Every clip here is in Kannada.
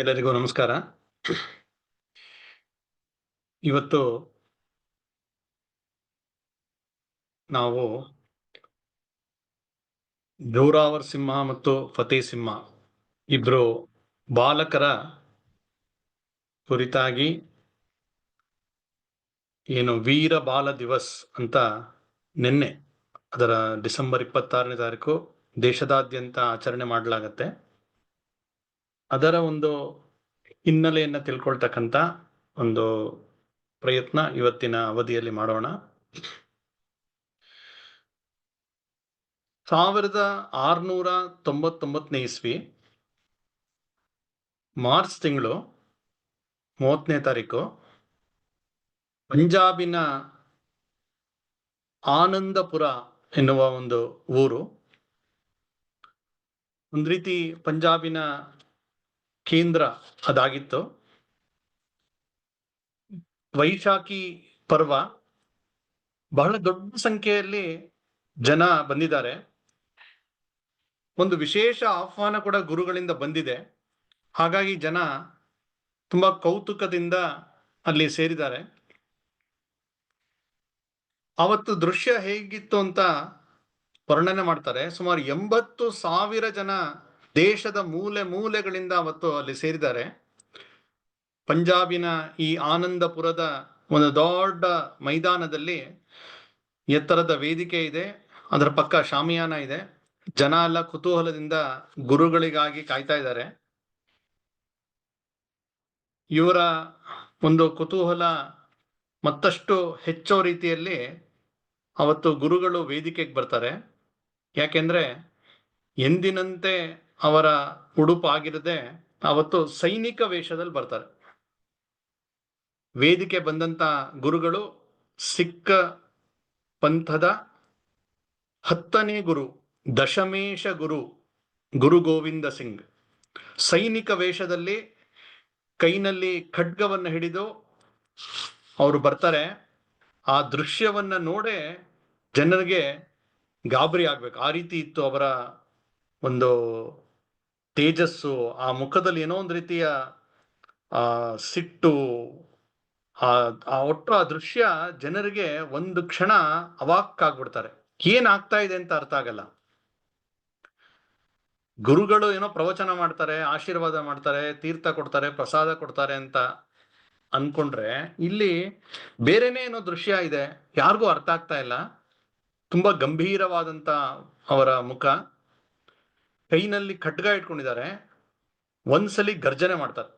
ಎಲ್ಲರಿಗೂ ನಮಸ್ಕಾರ. ಇವತ್ತು ನಾವು ಜೋರಾವರ್ ಸಿಂಹ ಮತ್ತು ಫತೇ ಸಿಂಹ ಇಬ್ರು ಬಾಲಕರ ಕುರಿತಾಗಿ ಏನು ವೀರ ಬಾಲ ದಿವಸ್ ಅಂತ ನಿನ್ನೆ ಅದರ ಡಿಸೆಂಬರ್ 26ನೇ ತಾರೀಕು ದೇಶದಾದ್ಯಂತ ಆಚರಣೆ ಮಾಡಲಾಗತ್ತೆ. ಅದರ ಒಂದು ಹಿನ್ನೆಲೆಯನ್ನ ತಿಳ್ಕೊಳ್ತಕ್ಕಂಥ ಒಂದು ಪ್ರಯತ್ನ ಇವತ್ತಿನ ಅವಧಿಯಲ್ಲಿ ಮಾಡೋಣ. 1699ನೇ ಇಸ್ವಿ ಮಾರ್ಚ್ ತಿಂಗಳು 30ನೇ ತಾರೀಕು ಪಂಜಾಬಿನ ಆನಂದಪುರ ಎನ್ನುವ ಒಂದು ಊರು, ಒಂದು ರೀತಿ ಪಂಜಾಬಿನ ಕೇಂದ್ರ ಅದಾಗಿತ್ತು. ವೈಶಾಖಿ ಪರ್ವ, ಬಹಳ ದೊಡ್ಡ ಸಂಖ್ಯೆಯಲ್ಲಿ ಜನ ಬಂದಿದ್ದಾರೆ. ಒಂದು ವಿಶೇಷ ಆಹ್ವಾನ ಕೂಡ ಗುರುಗಳಿಂದ ಬಂದಿದೆ. ಹಾಗಾಗಿ ಜನ ತುಂಬಾ ಕೌತುಕದಿಂದ ಅಲ್ಲಿ ಸೇರಿದ್ದಾರೆ. ಅವತ್ತು ದೃಶ್ಯ ಹೇಗಿತ್ತು ಅಂತ ವರ್ಣನೆ ಮಾಡ್ತಾರೆ. ಸುಮಾರು 80,000 ಜನ ದೇಶದ ಮೂಲೆ ಮೂಲೆಗಳಿಂದ ಅವತ್ತು ಅಲ್ಲಿ ಸೇರಿದ್ದಾರೆ. ಪಂಜಾಬಿನ ಈ ಆನಂದಪುರದ ಒಂದು ದೊಡ್ಡ ಮೈದಾನದಲ್ಲಿ ಎತ್ತರದ ವೇದಿಕೆ ಇದೆ, ಅದರ ಪಕ್ಕ ಶಾಮಿಯಾನ ಇದೆ. ಜನ ಎಲ್ಲ ಕುತೂಹಲದಿಂದ ಗುರುಗಳಿಗಾಗಿ ಕಾಯ್ತಾ ಇದ್ದಾರೆ. ಇವರ ಒಂದು ಕುತೂಹಲ ಮತ್ತಷ್ಟು ಹೆಚ್ಚೋ ರೀತಿಯಲ್ಲಿ ಅವತ್ತು ಗುರುಗಳು ವೇದಿಕೆಗೆ ಬರ್ತಾರೆ. ಯಾಕೆಂದ್ರೆ ಎಂದಿನಂತೆ ಅವರ ಉಡುಪಾಗಿರದೆ ಅವತ್ತು ಸೈನಿಕ ವೇಷದಲ್ಲಿ ಬರ್ತಾರೆ. ವೇದಿಕೆ ಬಂದಂತ ಗುರುಗಳು ಸಿಖ್ ಪಂಥದ 10ನೇ ಗುರು, ದಶಮೇಶ ಗುರು, ಗುರು ಗೋವಿಂದ ಸಿಂಗ್ ಸೈನಿಕ ವೇಷದಲ್ಲಿ ಕೈನಲ್ಲಿ ಖಡ್ಗವನ್ನು ಹಿಡಿದು ಅವರು ಬರ್ತಾರೆ. ಆ ದೃಶ್ಯವನ್ನ ನೋಡೇ ಜನರಿಗೆ ಗಾಬರಿ ಆಗ್ಬೇಕು, ಆ ರೀತಿ ಇತ್ತು ಅವರ ಒಂದು ತೇಜಸ್ಸು. ಆ ಮುಖದಲ್ಲಿ ಏನೋ ಒಂದು ರೀತಿಯ ಸಿಟ್ಟು, ಒಟ್ಟು ಆ ದೃಶ್ಯ ಜನರಿಗೆ ಒಂದು ಕ್ಷಣ ಅವಾಕ್ಕಾಗ್ಬಿಡ್ತಾರೆ. ಏನಾಗ್ತಾ ಇದೆ ಅಂತ ಅರ್ಥ ಆಗಲ್ಲ. ಗುರುಗಳು ಏನೋ ಪ್ರವಚನ ಮಾಡ್ತಾರೆ, ಆಶೀರ್ವಾದ ಮಾಡ್ತಾರೆ, ತೀರ್ಥ ಕೊಡ್ತಾರೆ, ಪ್ರಸಾದ ಕೊಡ್ತಾರೆ ಅಂತ ಅನ್ಕೊಂಡ್ರೆ ಇಲ್ಲಿ ಬೇರೆನೇ ಏನೋ ದೃಶ್ಯ ಇದೆ, ಯಾರಿಗೂ ಅರ್ಥ ಆಗ್ತಾ ಇಲ್ಲ. ತುಂಬಾ ಗಂಭೀರವಾದಂತ ಅವರ ಮುಖ, ಕೈನಲ್ಲಿ ಖಡ್ಗ ಇಟ್ಕೊಂಡಿದ್ದಾರೆ. ಒಂದ್ಸಲಿ ಗರ್ಜನೆ ಮಾಡ್ತಾರೆ,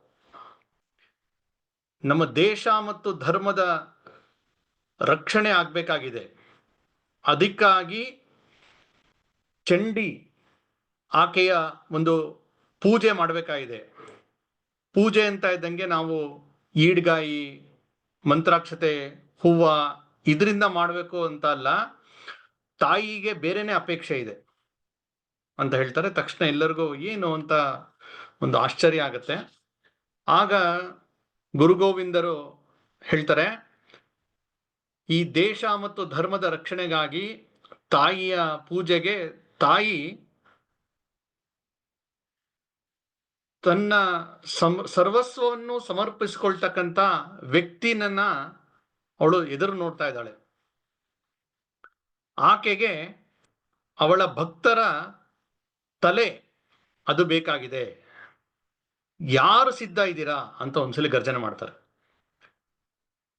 ನಮ್ಮ ದೇಶ ಮತ್ತು ಧರ್ಮದ ರಕ್ಷಣೆ ಆಗ್ಬೇಕಾಗಿದೆ, ಅದಕ್ಕಾಗಿ ಚಂಡಿ ಆಕೆಯ ಒಂದು ಪೂಜೆ ಮಾಡಬೇಕಾಗಿದೆ. ಪೂಜೆ ಅಂತ ಇದ್ದಂಗೆ ನಾವು ಈಡ್ಗಾಯಿ, ಮಂತ್ರಾಕ್ಷತೆ, ಹೂವ ಇದರಿಂದ ಮಾಡಬೇಕು ಅಂತ ಅಲ್ಲ, ತಾಯಿಗೆ ಬೇರೆನೆ ಅಪೇಕ್ಷೆ ಇದೆ ಅಂತ ಹೇಳ್ತಾರೆ. ತಕ್ಷಣ ಎಲ್ಲರಿಗೂ ಏನು ಅಂತ ಒಂದು ಆಶ್ಚರ್ಯ ಆಗತ್ತೆ. ಆಗ ಗುರುಗೋವಿಂದರು ಹೇಳ್ತಾರೆ, ಈ ದೇಶ ಮತ್ತು ಧರ್ಮದ ರಕ್ಷಣೆಗಾಗಿ ತಾಯಿಯ ಪೂಜೆಗೆ ತಾಯಿ ತನ್ನ ಸರ್ವಸ್ವವನ್ನು ಸಮರ್ಪಿಸಿಕೊಳ್ತಕ್ಕಂಥ ವ್ಯಕ್ತಿನನ್ನ ಅವಳು ಎದುರು ನೋಡ್ತಾ ಇದ್ದಾಳೆ. ಆಕೆಗೆ ಅವಳ ಭಕ್ತರ ತಲೆ ಅದು ಬೇಕಾಗಿದೆ, ಯಾರು ಸಿದ್ಧ ಇದ್ದೀರಾ ಅಂತ ಒಂದ್ಸಲಿ ಗರ್ಜನೆ ಮಾಡ್ತಾರೆ.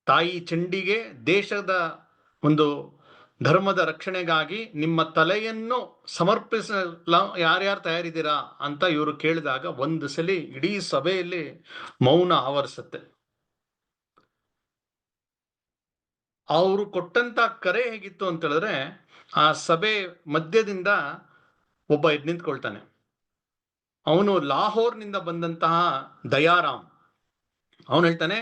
ತಾಯಿ ಚಂಡಿಗೆ ದೇಶದ ಒಂದು ಧರ್ಮದ ರಕ್ಷಣೆಗಾಗಿ ನಿಮ್ಮ ತಲೆಯನ್ನು ಸಮರ್ಪಿಸಲು ಯಾರ್ಯಾರು ತಯಾರಿದ್ದೀರಾ ಅಂತ ಇವರು ಕೇಳಿದಾಗ ಒಂದು ಸಲಿ ಇಡೀ ಸಭೆಯಲ್ಲಿ ಮೌನ ಆವರಿಸುತ್ತೆ. ಅವರು ಕೊಟ್ಟಂತ ಕರೆ ಹೇಗಿತ್ತು ಅಂತ ಹೇಳಿದ್ರೆ, ಆ ಸಭೆ ಮಧ್ಯದಿಂದ ಒಬ್ಬ ಎದ್ದು ನಿಂತ್ಕೊಳ್ತಾನೆ. ಅವನು ಲಾಹೋರ್ನಿಂದ ಬಂದಂತಹ ದಯಾರಾಮ್. ಅವನು ಹೇಳ್ತಾನೆ,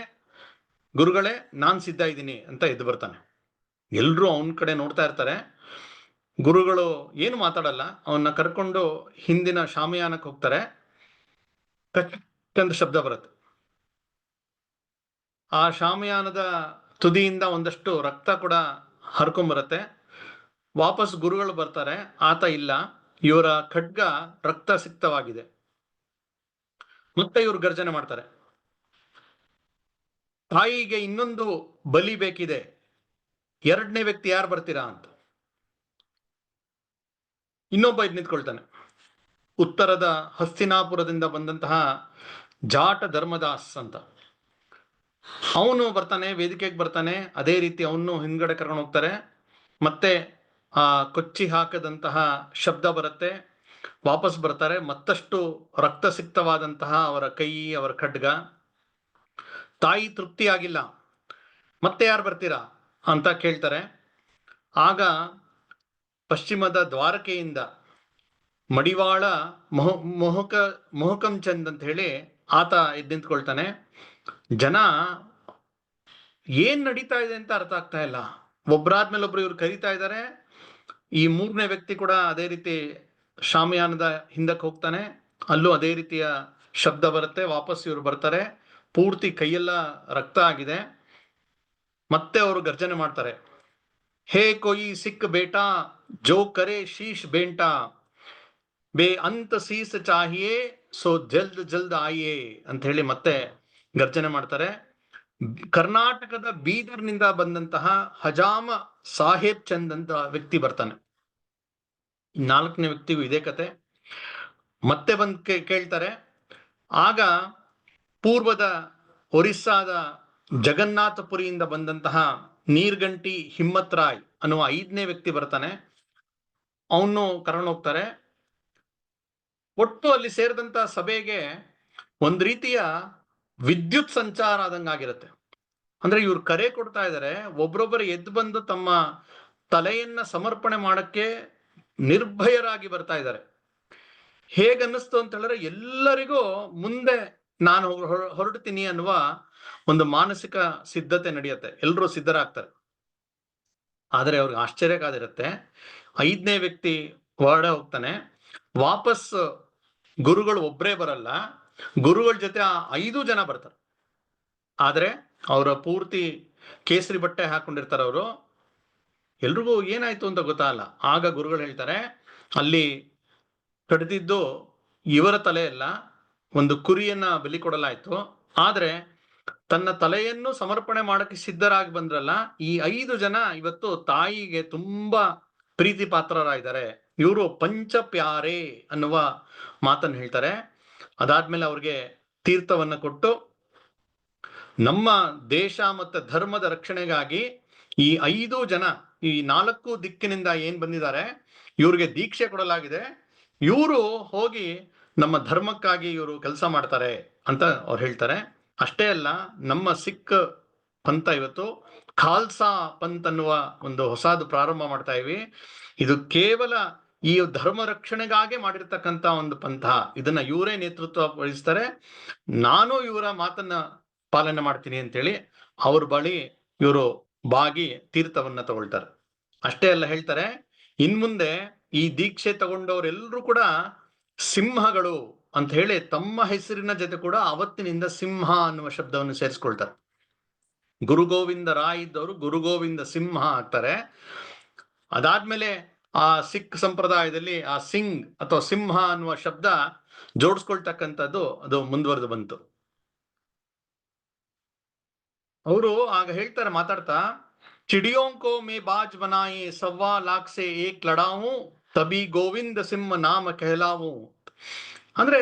ಗುರುಗಳೇ ನಾನ್ ಸಿದ್ಧ ಇದ್ದೀನಿ ಅಂತ ಎದ್ದು ಬರ್ತಾನೆ. ಎಲ್ರೂ ಅವನ ಕಡೆ ನೋಡ್ತಾ ಇರ್ತಾರೆ. ಗುರುಗಳು ಏನು ಮಾತಾಡಲ್ಲ, ಅವನ್ನ ಕರ್ಕೊಂಡು ಹಿಂದಿನ ಶಾಮಿಯಾನಕ್ಕೆ ಹೋಗ್ತಾರೆ. ಕಚ್ಚಂತ ಶಬ್ದ ಬರುತ್ತೆ. ಆ ಶಾಮಿಯಾನದ ತುದಿಯಿಂದ ಒಂದಷ್ಟು ರಕ್ತ ಕೂಡ ಹರ್ಕೊಂಬರುತ್ತೆ. ವಾಪಸ್ ಗುರುಗಳು ಬರ್ತಾರೆ, ಆತ ಇಲ್ಲ, ಇವರ ಖಡ್ಗ ರಕ್ತ ಸಿಕ್ತವಾಗಿದೆ. ಮತ್ತೆ ಇವರು ಗರ್ಜನೆ ಮಾಡ್ತಾರೆ, ತಾಯಿಗೆ ಇನ್ನೊಂದು ಬಲಿ ಬೇಕಿದೆ, ಎರಡನೇ ವ್ಯಕ್ತಿ ಯಾರು ಬರ್ತೀರಾ ಅಂತ. ಇನ್ನೊಬ್ಬ ಇದ್ ನಿಂತ್ಕೊಳ್ತಾನೆ, ಉತ್ತರದ ಹಸ್ತಿನಾಪುರದಿಂದ ಬಂದಂತಹ ಜಾಟ ಧರ್ಮದಾಸ್ ಅಂತ. ಅವನು ಬರ್ತಾನೆ, ವೇದಿಕೆಗೆ ಬರ್ತಾನೆ. ಅದೇ ರೀತಿ ಅವನು ಹಿಂದ್ಗಡೆ ಕರ್ಕೊಂಡು ಹೋಗ್ತಾರೆ. ಮತ್ತೆ ಆ ಕೊಚ್ಚಿ ಹಾಕದಂತಹ ಶಬ್ದ ಬರುತ್ತೆ, ವಾಪಸ್ ಬರ್ತಾರೆ. ಮತ್ತಷ್ಟು ರಕ್ತಸಿಕ್ತವಾದಂತಹ ಅವರ ಕೈ, ಅವರ ಖಡ್ಗ. ತಾಯಿ ತೃಪ್ತಿ ಆಗಿಲ್ಲ, ಮತ್ತೆ ಯಾರು ಬರ್ತೀರಾ ಅಂತ ಕೇಳ್ತಾರೆ. ಆಗ ಪಶ್ಚಿಮದ ದ್ವಾರಕೆಯಿಂದ ಮಡಿವಾಳ ಮೊಹಕಂ ಚಂದ್ ಅಂತ ಹೇಳಿ ಆತ ಎದ್ದು ನಿಂತ್ಕೊಳ್ತಾನೆ. ಜನ ಏನ್ ನಡೀತಾ ಇದೆ ಅಂತ ಅರ್ಥ ಆಗ್ತಾ ಇಲ್ಲ. ಒಬ್ರಾದ್ಮೇಲೆ ಒಬ್ರು ಇವ್ರು ಕರೀತಾ ಇದ್ದಾರೆ. ಈ ಮೂರನೇ ವ್ಯಕ್ತಿ ಕೂಡ ಅದೇ ರೀತಿ ಶಾಮಿಯಾನದ ಹಿಂದಕ್ಕೆ ಹೋಗ್ತಾನೆ, ಅಲ್ಲೂ ಅದೇ ರೀತಿಯ ಶಬ್ದ ಬರುತ್ತೆ. ವಾಪಸ್ ಇವ್ರು ಬರ್ತಾರೆ, ಪೂರ್ತಿ ಕೈಯೆಲ್ಲ ರಕ್ತ ಆಗಿದೆ. ಮತ್ತೆ ಅವರು ಗರ್ಜನೆ ಮಾಡ್ತಾರೆ, ಹೇ ಕೊಯಿ ಸಿಕ್ ಬೇಟಾ ಜೋ ಕರೆ ಶೀಶ್ ಬೇಂಟಾ ಬೇ ಅಂತ ಸೀಸ್ ಚಾಹಿಯೇ ಸೋ ಜಲ್ದ್ ಜಲ್ದ್ ಆಯಿಯೇ ಅಂತ ಹೇಳಿ ಮತ್ತೆ ಗರ್ಜನೆ ಮಾಡ್ತಾರೆ. ಕರ್ನಾಟಕದ ಬೀದರ್ನಿಂದ ಬಂದಂತಹ ಹಜಾಮ ಸಾಹೇಬ್ ಚಂದ್ ಅಂತ ವ್ಯಕ್ತಿ ಬರ್ತಾನೆ. ನಾಲ್ಕನೇ ವ್ಯಕ್ತಿಗೂ ಇದೇ ಕತೆ. ಮತ್ತೆ ಬಂದ್ ಕೇಳ್ತಾರೆ. ಆಗ ಪೂರ್ವದ ಒರಿಸ್ಸಾದ ಜಗನ್ನಾಥಪುರಿಯಿಂದ ಬಂದಂತಹ ನೀರ್ಗಂಟಿ ಹಿಮ್ಮತ್ ರಾಯ್ ಅನ್ನುವ 5ನೇ ವ್ಯಕ್ತಿ ಬರ್ತಾನೆ. ಅವನು ಕರ್ಕೊಂಡು ಹೋಗ್ತಾರೆ. ಒಟ್ಟು ಅಲ್ಲಿ ಸೇರಿದಂತ ಸಭೆಗೆ ಒಂದ್ ರೀತಿಯ ವಿದ್ಯುತ್ ಸಂಚಾರ ಆದಂಗಾಗಿರುತ್ತೆ. ಅಂದ್ರೆ ಇವ್ರು ಕರೆ ಕೊಡ್ತಾ ಇದ್ದಾರೆ, ಒಬ್ರೊಬ್ಬರು ಎದ್ದು ಬಂದು ತಮ್ಮ ತಲೆಯನ್ನ ಸಮರ್ಪಣೆ ಮಾಡಕ್ಕೆ ನಿರ್ಭಯರಾಗಿ ಬರ್ತಾ ಇದ್ದಾರೆ. ಹೇಗನ್ನಿಸ್ತು ಅಂತ ಹೇಳಿದ್ರೆ, ಎಲ್ಲರಿಗೂ ಮುಂದೆ ನಾನು ಹೊರಡ್ತೀನಿ ಅನ್ನುವ ಒಂದು ಮಾನಸಿಕ ಸಿದ್ಧತೆ ನಡೆಯುತ್ತೆ. ಎಲ್ಲರೂ ಸಿದ್ಧರಾಗ್ತಾರೆ. ಆದರೆ ಅವ್ರಿಗೆ ಆಶ್ಚರ್ಯಕ್ಕಾದಿರುತ್ತೆ, 5ನೇ ವ್ಯಕ್ತಿ ಹೊರಡೆ ಹೋಗ್ತಾನೆ. ವಾಪಸ್ ಗುರುಗಳು ಒಬ್ಬರೇ ಬರಲ್ಲ, ಗುರುಗಳ ಜೊತೆ 5 ಜನ ಬರ್ತಾರೆ. ಆದ್ರೆ ಅವರ ಪೂರ್ತಿ ಕೇಸರಿ ಬಟ್ಟೆ ಹಾಕೊಂಡಿರ್ತಾರೆ ಅವರು. ಎಲ್ರಿಗೂ ಏನಾಯ್ತು ಅಂತ ಗೊತ್ತಾಗಲ್ಲ. ಆಗ ಗುರುಗಳು ಹೇಳ್ತಾರೆ, ಅಲ್ಲಿ ಕಡಿದಿದ್ದು ಇವರ ತಲೆಯಲ್ಲ, ಒಂದು ಕುರಿಯನ್ನ ಬಲಿ ಕೊಡಲಾಯ್ತು. ಆದ್ರೆ ತನ್ನ ತಲೆಯನ್ನು ಸಮರ್ಪಣೆ ಮಾಡಕ್ಕೆ ಸಿದ್ಧರಾಗಿ ಬಂದ್ರಲ್ಲ, ಈ 5 ಜನ ಇವತ್ತು ತಾಯಿಗೆ ತುಂಬಾ ಪ್ರೀತಿ ಪಾತ್ರರಾಗಿದ್ದಾರೆ. ಇವರು ಪಂಚ ಪ್ಯಾರೆ ಅನ್ನುವ ಮಾತನ್ನು ಹೇಳ್ತಾರೆ. ಅದಾದ್ಮೇಲೆ ಅವ್ರಿಗೆ ತೀರ್ಥವನ್ನ ಕೊಟ್ಟು, ನಮ್ಮ ದೇಶ ಮತ್ತು ಧರ್ಮದ ರಕ್ಷಣೆಗಾಗಿ ಈ 5 ಜನ, ಈ 4 ದಿಕ್ಕಿನಿಂದ ಏನ್ ಬಂದಿದ್ದಾರೆ, ಇವ್ರಿಗೆ ದೀಕ್ಷೆ ಕೊಡಲಾಗಿದೆ. ಇವರು ಹೋಗಿ ನಮ್ಮ ಧರ್ಮಕ್ಕಾಗಿ ಇವರು ಕೆಲಸ ಮಾಡ್ತಾರೆ ಅಂತ ಅವ್ರು ಹೇಳ್ತಾರೆ. ಅಷ್ಟೇ ಅಲ್ಲ, ನಮ್ಮ ಸಿಖ್ ಪಂಥ ಇವತ್ತು ಖಾಲ್ಸಾ ಪಂಥ್ ಅನ್ನುವ ಒಂದು ಹೊಸದು ಪ್ರಾರಂಭ ಮಾಡ್ತಾ ಇವಿ. ಇದು ಕೇವಲ ಈ ಧರ್ಮ ರಕ್ಷಣೆಗಾಗೆ ಮಾಡಿರ್ತಕ್ಕಂಥ ಒಂದು ಪಂಥ. ಇದನ್ನ ಇವರೇ ನೇತೃತ್ವ ವಹಿಸ್ತಾರೆ. ನಾನು ಇವರ ಮಾತನ್ನ ಪಾಲನೆ ಮಾಡ್ತೀನಿ ಅಂತೇಳಿ ಅವ್ರ ಬಳಿ ಇವರು ಬಾಗಿ ತೀರ್ಥವನ್ನ ತಗೊಳ್ತಾರೆ. ಅಷ್ಟೇ ಅಲ್ಲ, ಹೇಳ್ತಾರೆ ಇನ್ಮುಂದೆ ಈ ದೀಕ್ಷೆ ತಗೊಂಡವರೆಲ್ಲರೂ ಕೂಡ ಸಿಂಹಗಳು ಅಂತ ಹೇಳಿ ತಮ್ಮ ಹೆಸರಿನ ಜೊತೆ ಕೂಡ ಅವತ್ತಿನಿಂದ ಸಿಂಹ ಅನ್ನುವ ಶಬ್ದವನ್ನು ಸೇರಿಸ್ಕೊಳ್ತಾರೆ. ಗುರು ಗೋವಿಂದ ರಾಯ್ ಇದ್ದವರು ಗುರು ಗೋವಿಂದ ಸಿಂಹ ಆಗ್ತಾರೆ. ಅದಾದ್ಮೇಲೆ ಆ ಸಿಖ್ ಸಂಪ್ರದಾಯದಲ್ಲಿ ಆ ಸಿಂಗ್ ಅಥವಾ ಸಿಂಹ ಅನ್ನುವ ಶಬ್ದ ಜೋಡಿಸ್ಕೊಳ್ತಕ್ಕಂಥದ್ದು ಅದು ಮುಂದುವರೆದು ಬಂತು. ಅವರು ಆಗ ಹೇಳ್ತಾರೆ ಮಾತಾಡ್ತಾ, ಚಿಡಿಯೋಂಕೋ ಮೇ ಬಾಜ್ ಬನಾಯೆ ಸವ್ವಾ ಲಾಖ್ ಸೆ ಏಕ್ ಲಡಾವು ತಬಿ ಗೋವಿಂದ ಸಿಂಹ ನಾಮ ಕೆಹಲಾವು. ಅಂದ್ರೆ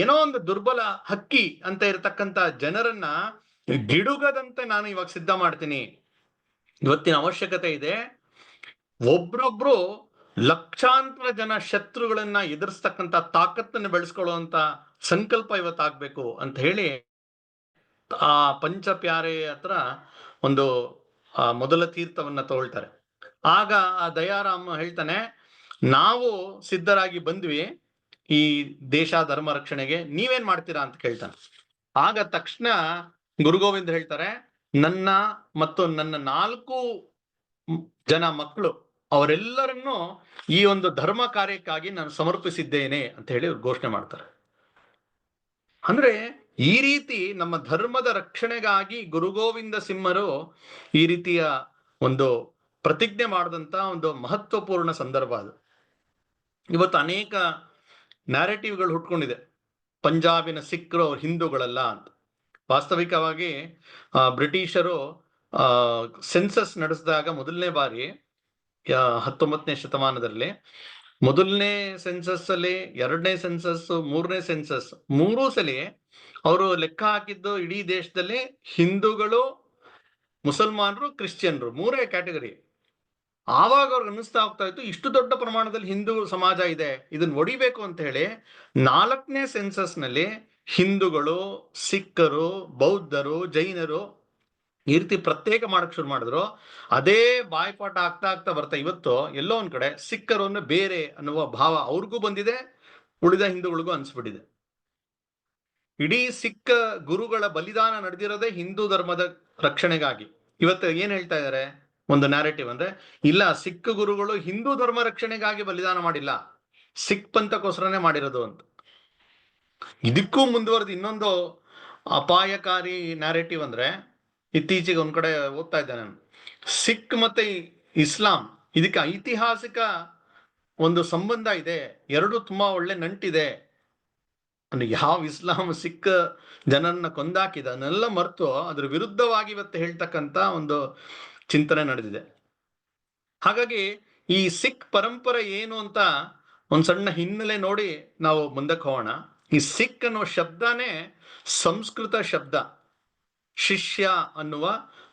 ಏನೋ ಒಂದು ದುರ್ಬಲ ಹಕ್ಕಿ ಅಂತ ಇರತಕ್ಕಂತ ಜನರನ್ನ ಗಿಡುಗದಂತೆ ನಾನು ಇವಾಗ ಸಿದ್ಧ ಮಾಡ್ತೀನಿ. ಇವತ್ತಿನ ಅವಶ್ಯಕತೆ ಇದೆ, ಒಬ್ರೊಬ್ರು ಲಕ್ಷಾಂತರ ಜನ ಶತ್ರುಗಳನ್ನ ಎದುರಿಸ್ತಕ್ಕಂಥ ತಾಕತ್ತನ್ನು ಬೆಳೆಸ್ಕೊಳ್ಳುವಂತ ಸಂಕಲ್ಪ ಇವತ್ತಾಗ್ಬೇಕು ಅಂತ ಹೇಳಿ ಆ ಪಂಚಪ್ಯಾರೆ ಹತ್ರ ಒಂದು ಮೊದಲ ತೀರ್ಥವನ್ನ ತಗೊಳ್ತಾರೆ. ಆಗ ಆ ದಯಾರಾಮ್ ಹೇಳ್ತಾನೆ, ನಾವು ಸಿದ್ಧರಾಗಿ ಬಂದ್ವಿ ಈ ದೇಶ ಧರ್ಮ ರಕ್ಷಣೆಗೆ, ನೀವೇನ್ ಮಾಡ್ತೀರಾ ಅಂತ ಕೇಳ್ತಾನೆ. ಆಗ ತಕ್ಷಣ ಗುರುಗೋವಿಂದ ಹೇಳ್ತಾರೆ, ನನ್ನ ಮತ್ತು ನನ್ನ 4 ಜನ ಮಕ್ಕಳು ಅವರೆಲ್ಲರನ್ನು ಈ ಒಂದು ಧರ್ಮ ಕಾರ್ಯಕ್ಕಾಗಿ ನಾನು ಸಮರ್ಪಿಸಿದ್ದೇನೆ ಅಂತ ಹೇಳಿ ಅವ್ರು ಘೋಷಣೆ ಮಾಡ್ತಾರೆ. ಅಂದ್ರೆ ಈ ರೀತಿ ನಮ್ಮ ಧರ್ಮದ ರಕ್ಷಣೆಗಾಗಿ ಗುರುಗೋವಿಂದ ಸಿಂಹರು ಈ ರೀತಿಯ ಒಂದು ಪ್ರತಿಜ್ಞೆ ಮಾಡಿದಂತ ಒಂದು ಮಹತ್ವಪೂರ್ಣ ಸಂದರ್ಭ ಅದು. ಇವತ್ತು ಅನೇಕ ನ್ಯಾರೇಟಿವ್ಗಳು ಹುಟ್ಕೊಂಡಿದೆ. ಪಂಜಾಬಿನ ಸಿಖ್ರು ಅವ್ರು ಹಿಂದೂಗಳಲ್ಲ ಅಂತ. ವಾಸ್ತವಿಕವಾಗಿ ಬ್ರಿಟಿಷರು ಸೆನ್ಸಸ್ ನಡೆಸಿದಾಗ ಮೊದಲನೇ ಬಾರಿ 19ನೇ ಶತಮಾನದಲ್ಲಿ ಮೊದಲನೇ ಸೆನ್ಸಸ್ ಅಲ್ಲಿ, ಎರಡನೇ ಸೆನ್ಸಸ್, ಮೂರನೇ ಸೆನ್ಸಸ್, ಮೂರೂ ಸಲ ಅವರು ಲೆಕ್ಕ ಹಾಕಿದ್ದು ಇಡೀ ದೇಶದಲ್ಲಿ ಹಿಂದೂಗಳು, ಮುಸಲ್ಮಾನರು, ಕ್ರಿಶ್ಚಿಯನ್ರು ಮೂರೇ ಕ್ಯಾಟಗರಿ. ಆವಾಗ ಅವ್ರಿಗೆ ಅನ್ನಿಸ್ತಾ ಹೋಗ್ತಾ ಇತ್ತು ಇಷ್ಟು ದೊಡ್ಡ ಪ್ರಮಾಣದಲ್ಲಿ ಹಿಂದೂ ಸಮಾಜ ಇದೆ, ಇದನ್ನ ಒಡಿಬೇಕು ಅಂತ ಹೇಳಿ 4ನೇ ಸೆನ್ಸಸ್ ನಲ್ಲಿ ಹಿಂದೂಗಳು, ಸಿಖ್ಖರು, ಬೌದ್ಧರು, ಜೈನರು ಈ ರೀತಿ ಪ್ರತ್ಯೇಕ ಮಾಡಕ್ ಶುರು ಮಾಡಿದ್ರು. ಅದೇ ಬಾಯ್ಪಾಠ ಆಗ್ತಾ ಆಗ್ತಾ ಬರ್ತಾ ಇವತ್ತು ಎಲ್ಲೋ ಒಂದ್ ಕಡೆ ಸಿಖ್ಖರು ಅಂದ್ರೆ ಬೇರೆ ಅನ್ನುವ ಭಾವ ಅವ್ರಿಗೂ ಬಂದಿದೆ, ಉಳಿದ ಹಿಂದೂಗಳಿಗೂ ಅನ್ಸ್ಬಿಟ್ಟಿದೆ. ಇಡೀ ಸಿಖ್ ಗುರುಗಳ ಬಲಿದಾನ ನಡೆದಿರೋದೇ ಹಿಂದೂ ಧರ್ಮದ ರಕ್ಷಣೆಗಾಗಿ. ಇವತ್ತು ಏನ್ ಹೇಳ್ತಾ ಇದ್ದಾರೆ ಒಂದು ನ್ಯಾರೇಟಿವ್ ಅಂದ್ರೆ, ಇಲ್ಲ ಸಿಖ್ ಗುರುಗಳು ಹಿಂದೂ ಧರ್ಮ ರಕ್ಷಣೆಗಾಗಿ ಬಲಿದಾನ ಮಾಡಿಲ್ಲ, ಸಿಖ್ ಪಂಥಕ್ಕೋಸ್ಕರನೇ ಮಾಡಿರೋದು ಅಂತ. ಇದಕ್ಕೂ ಮುಂದುವರೆದು ಇನ್ನೊಂದು ಅಪಾಯಕಾರಿ ನ್ಯಾರೇಟಿವ್ ಅಂದ್ರೆ, ಇತ್ತೀಚೆಗೆ ಒಂದ್ ಕಡೆ ಓದ್ತಾ ಇದ್ದೆ ನಾನು, ಸಿಖ್ ಮತ್ತೆ ಇಸ್ಲಾಂ ಇದಕ್ಕೆ ಐತಿಹಾಸಿಕ ಒಂದು ಸಂಬಂಧ ಇದೆ, ಎರಡು ತುಂಬಾ ಒಳ್ಳೆ ನಂಟಿದೆ. ಯಾವ ಇಸ್ಲಾಂ ಸಿಖ್ ಜನರನ್ನ ಕೊಂದಾಕಿದ ಅದನ್ನೆಲ್ಲ ಮರೆತು ಅದ್ರ ವಿರುದ್ಧವಾಗಿ ಇವತ್ತು ಹೇಳ್ತಕ್ಕಂತ ಒಂದು ಚಿಂತನೆ ನಡೆದಿದೆ. ಹಾಗಾಗಿ ಈ ಸಿಖ್ ಪರಂಪರೆ ಏನು ಅಂತ ಒಂದ್ ಸಣ್ಣ ಹಿನ್ನೆಲೆ ನೋಡಿ ನಾವು ಮುಂದಕ್ಕೆ ಹೋಗೋಣ. ಈ ಸಿಖ್ ಅನ್ನೋ ಶಬ್ದನೇ ಸಂಸ್ಕೃತ ಶಬ್ದ, ಶಿಷ್ಯ ಅನ್ನುವ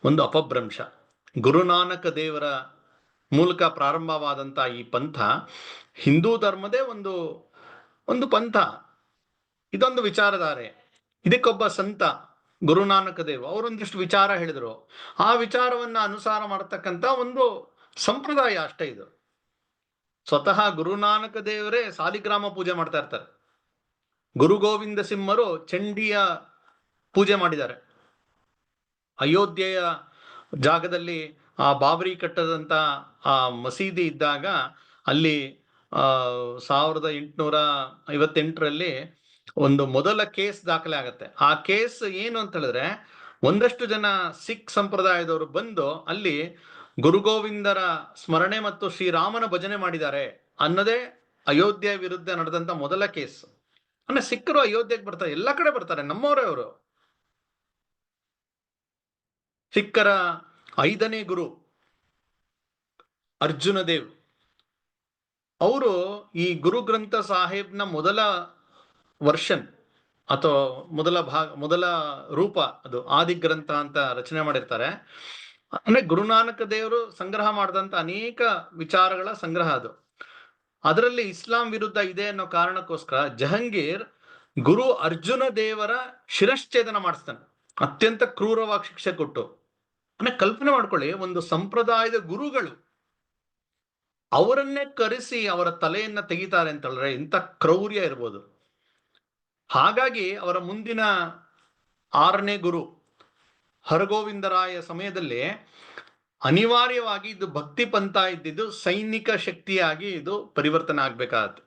ಒಂದು ಅಪಭ್ರಂಶ. ಗುರುನಾನಕ ದೇವರ ಮೂಲಕ ಪ್ರಾರಂಭವಾದಂತ ಈ ಪಂಥ ಹಿಂದೂ ಧರ್ಮದೇ ಒಂದು ಪಂಥ, ಇದೊಂದು ವಿಚಾರಧಾರೆ. ಇದಕ್ಕೊಬ್ಬ ಸಂತ ಗುರುನಾನಕ ದೇವ್ ಅವರೊಂದಿಷ್ಟು ವಿಚಾರ ಹೇಳಿದ್ರು, ಆ ವಿಚಾರವನ್ನ ಅನುಸಾರ ಮಾಡತಕ್ಕಂತ ಒಂದು ಸಂಪ್ರದಾಯ ಅಷ್ಟೇ ಇದು. ಸ್ವತಃ ಗುರುನಾನಕ ದೇವರೇ ಸಾಲಿಗ್ರಾಮ ಪೂಜೆ ಮಾಡ್ತಾ ಇರ್ತಾರೆ. ಗುರು ಗೋವಿಂದ ಸಿಂಹರು ಚಂಡಿಯ ಪೂಜೆ ಮಾಡಿದ್ದಾರೆ. ಅಯೋಧ್ಯೆಯ ಜಾಗದಲ್ಲಿ ಆ ಬಾಬರಿ ಕಟ್ಟದಂತ ಆ ಮಸೀದಿ ಇದ್ದಾಗ ಅಲ್ಲಿ 1858ರಲ್ಲಿ ಒಂದು ಮೊದಲ ಕೇಸ್ ದಾಖಲೆ ಆಗತ್ತೆ. ಆ ಕೇಸ್ ಏನು ಅಂತ ಹೇಳಿದ್ರೆ, ಒಂದಷ್ಟು ಜನ ಸಿಖ್ ಸಂಪ್ರದಾಯದವರು ಬಂದು ಅಲ್ಲಿ ಗುರು ಗೋವಿಂದರ ಸ್ಮರಣೆ ಮತ್ತು ಶ್ರೀರಾಮನ ಭಜನೆ ಮಾಡಿದ್ದಾರೆ ಅನ್ನೋದೇ ಅಯೋಧ್ಯೆ ವಿರುದ್ಧ ನಡೆದಂತ ಮೊದಲ ಕೇಸ್. ಅಂದ್ರೆ ಸಿಖ್ಖರು ಅಯೋಧ್ಯೆಗೆ ಬರ್ತಾರೆ, ಎಲ್ಲ ಕಡೆ ಬರ್ತಾರೆ, ನಮ್ಮವರೇ ಅವರು. ಸಿಖ್ಖರ 5ನೇ ಗುರು ಅರ್ಜುನ ದೇವ್ ಅವರು ಈ ಗುರು ಗ್ರಂಥ ಸಾಹೇಬ್ನ ಮೊದಲ ವರ್ಷನ್ ಅಥವಾ ಮೊದಲ ರೂಪ, ಅದು ಆದಿ ಗ್ರಂಥ ಅಂತ ರಚನೆ ಮಾಡಿರ್ತಾರೆ. ಅಂದ್ರೆ ಗುರುನಾನಕ ದೇವರು ಸಂಗ್ರಹ ಮಾಡಿದಂತ ಅನೇಕ ವಿಚಾರಗಳ ಸಂಗ್ರಹ ಅದು. ಅದರಲ್ಲಿ ಇಸ್ಲಾಂ ವಿರುದ್ಧ ಇದೆ ಅನ್ನೋ ಕಾರಣಕ್ಕೋಸ್ಕರ ಜಹಂಗೀರ್ ಗುರು ಅರ್ಜುನ ದೇವರ ಶಿರಶ್ಛೇದನ ಮಾಡಿಸ್ತಾನೆ, ಅತ್ಯಂತ ಕ್ರೂರವಾಗಿ ಶಿಕ್ಷೆ ಕೊಟ್ಟು. ಅಂದ್ರೆ ಕಲ್ಪನೆ ಮಾಡ್ಕೊಳ್ಳಿ, ಒಂದು ಸಂಪ್ರದಾಯದ ಗುರುಗಳು ಅವರನ್ನೇ ಕರೆಸಿ ಅವರ ತಲೆಯನ್ನ ತೆಗಿತಾರೆ ಅಂತ ಹೇಳಿದ್ರೆ ಇಂಥ ಕ್ರೌರ್ಯ ಇರ್ಬೋದು. ಹಾಗಾಗಿ ಅವರ ಮುಂದಿನ 6ನೇ ಗುರು ಹರಗೋವಿಂದರಾಯ ಸಮಯದಲ್ಲಿ ಅನಿವಾರ್ಯವಾಗಿ ಇದು ಭಕ್ತಿ ಪಂಥ ಇದ್ದಿದ್ದು ಸೈನಿಕ ಶಕ್ತಿಯಾಗಿ ಇದು ಪರಿವರ್ತನೆ ಆಗ್ಬೇಕಾಗತ್ತೆ.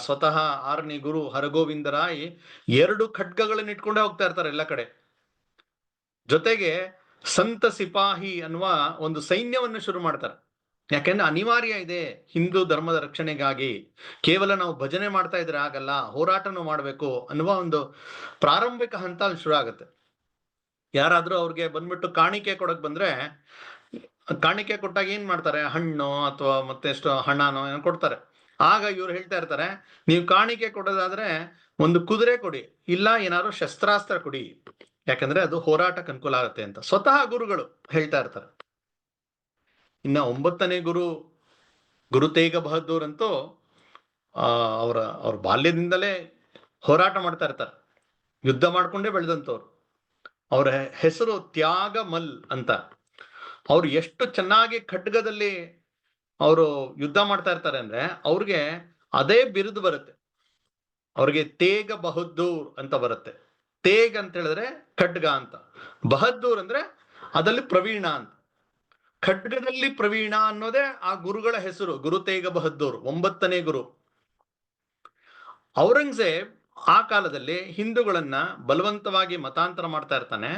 ಸ್ವತಃ 6ನೇ ಗುರು ಹರಗೋವಿಂದರಾಯ್ 2 ಖಡ್ಗಗಳನ್ನ ಇಟ್ಕೊಂಡೇ ಹೋಗ್ತಾ ಇರ್ತಾರೆ ಎಲ್ಲ ಕಡೆ. ಜೊತೆಗೆ ಸಂತ ಸಿಪಾಹಿ ಅನ್ನುವ ಒಂದು ಸೈನ್ಯವನ್ನು ಶುರು ಮಾಡ್ತಾರೆ. ಯಾಕೆಂದ್ರೆ ಅನಿವಾರ್ಯ ಇದೆ ಹಿಂದೂ ಧರ್ಮದ ರಕ್ಷಣೆಗಾಗಿ. ಕೇವಲ ನಾವು ಭಜನೆ ಮಾಡ್ತಾ ಇದ್ರೆ ಆಗಲ್ಲ, ಹೋರಾಟನೂ ಮಾಡಬೇಕು ಅನ್ನುವ ಒಂದು ಪ್ರಾರಂಭಿಕ ಹಂತ ಅಲ್ಲಿ ಶುರು ಆಗುತ್ತೆ. ಯಾರಾದ್ರೂ ಅವ್ರಿಗೆ ಬಂದ್ಬಿಟ್ಟು ಕಾಣಿಕೆ ಕೊಡಕ್ ಬಂದ್ರೆ, ಕಾಣಿಕೆ ಕೊಟ್ಟಾಗ ಏನ್ ಮಾಡ್ತಾರೆ, ಹಣ್ಣು ಅಥವಾ ಮತ್ತೆಷ್ಟು ಹಣನೋ ಏನೋ ಕೊಡ್ತಾರೆ. ಆಗ ಇವ್ರು ಹೇಳ್ತಾ ಇರ್ತಾರೆ, ನೀವು ಕಾಣಿಕೆ ಕೊಡೋದಾದ್ರೆ ಒಂದು ಕುದುರೆ ಕೊಡಿ, ಇಲ್ಲ ಏನಾದ್ರು ಶಸ್ತ್ರಾಸ್ತ್ರ ಕೊಡಿ, ಯಾಕಂದ್ರೆ ಅದು ಹೋರಾಟಕ್ಕೆ ಅನುಕೂಲ ಆಗುತ್ತೆ ಅಂತ ಸ್ವತಃ ಗುರುಗಳು ಹೇಳ್ತಾ ಇರ್ತಾರೆ. ಇನ್ನ 9ನೇ ಗುರು ತೇಗ ಬಹದ್ದೂರ್ ಅಂತೂ ಅವ್ರ ಬಾಲ್ಯದಿಂದಲೇ ಹೋರಾಟ ಮಾಡ್ತಾ ಇರ್ತಾರೆ, ಯುದ್ಧ ಮಾಡ್ಕೊಂಡೇ ಬೆಳೆದಂತವ್ರು. ಅವರ ಹೆಸರು ತ್ಯಾಗ ಮಲ್ ಅಂತ. ಅವ್ರು ಎಷ್ಟು ಚೆನ್ನಾಗಿ ಖಡ್ಗದಲ್ಲಿ ಅವರು ಯುದ್ಧ ಮಾಡ್ತಾ ಇರ್ತಾರೆ ಅಂದ್ರೆ ಅವ್ರಿಗೆ ಅದೇ ಬಿರುದು ಬರುತ್ತೆ. ಅವ್ರಿಗೆ ತೇಗ ಬಹದ್ದೂರ್ ಅಂತ ಬರುತ್ತೆ. ತೇಗ್ ಅಂತ ಹೇಳಿದ್ರೆ ಖಡ್ಗ ಅಂತ, ಬಹದ್ದೂರ್ ಅಂದ್ರೆ ಅದಲ್ಲಿ ಪ್ರವೀಣ ಅಂತ. ಖಡ್ಗದಲ್ಲಿ ಪ್ರವೀಣ ಅನ್ನೋದೇ ಆ ಗುರುಗಳ ಹೆಸರು, ಗುರು ತೇಗ ಬಹದ್ದೂರ್ 9ನೇ ಗುರು. ಔರಂಗಜೇಬ್ ಆ ಕಾಲದಲ್ಲಿ ಹಿಂದೂಗಳನ್ನ ಬಲವಂತವಾಗಿ ಮತಾಂತರ ಮಾಡ್ತಾ ಇರ್ತಾನೆ.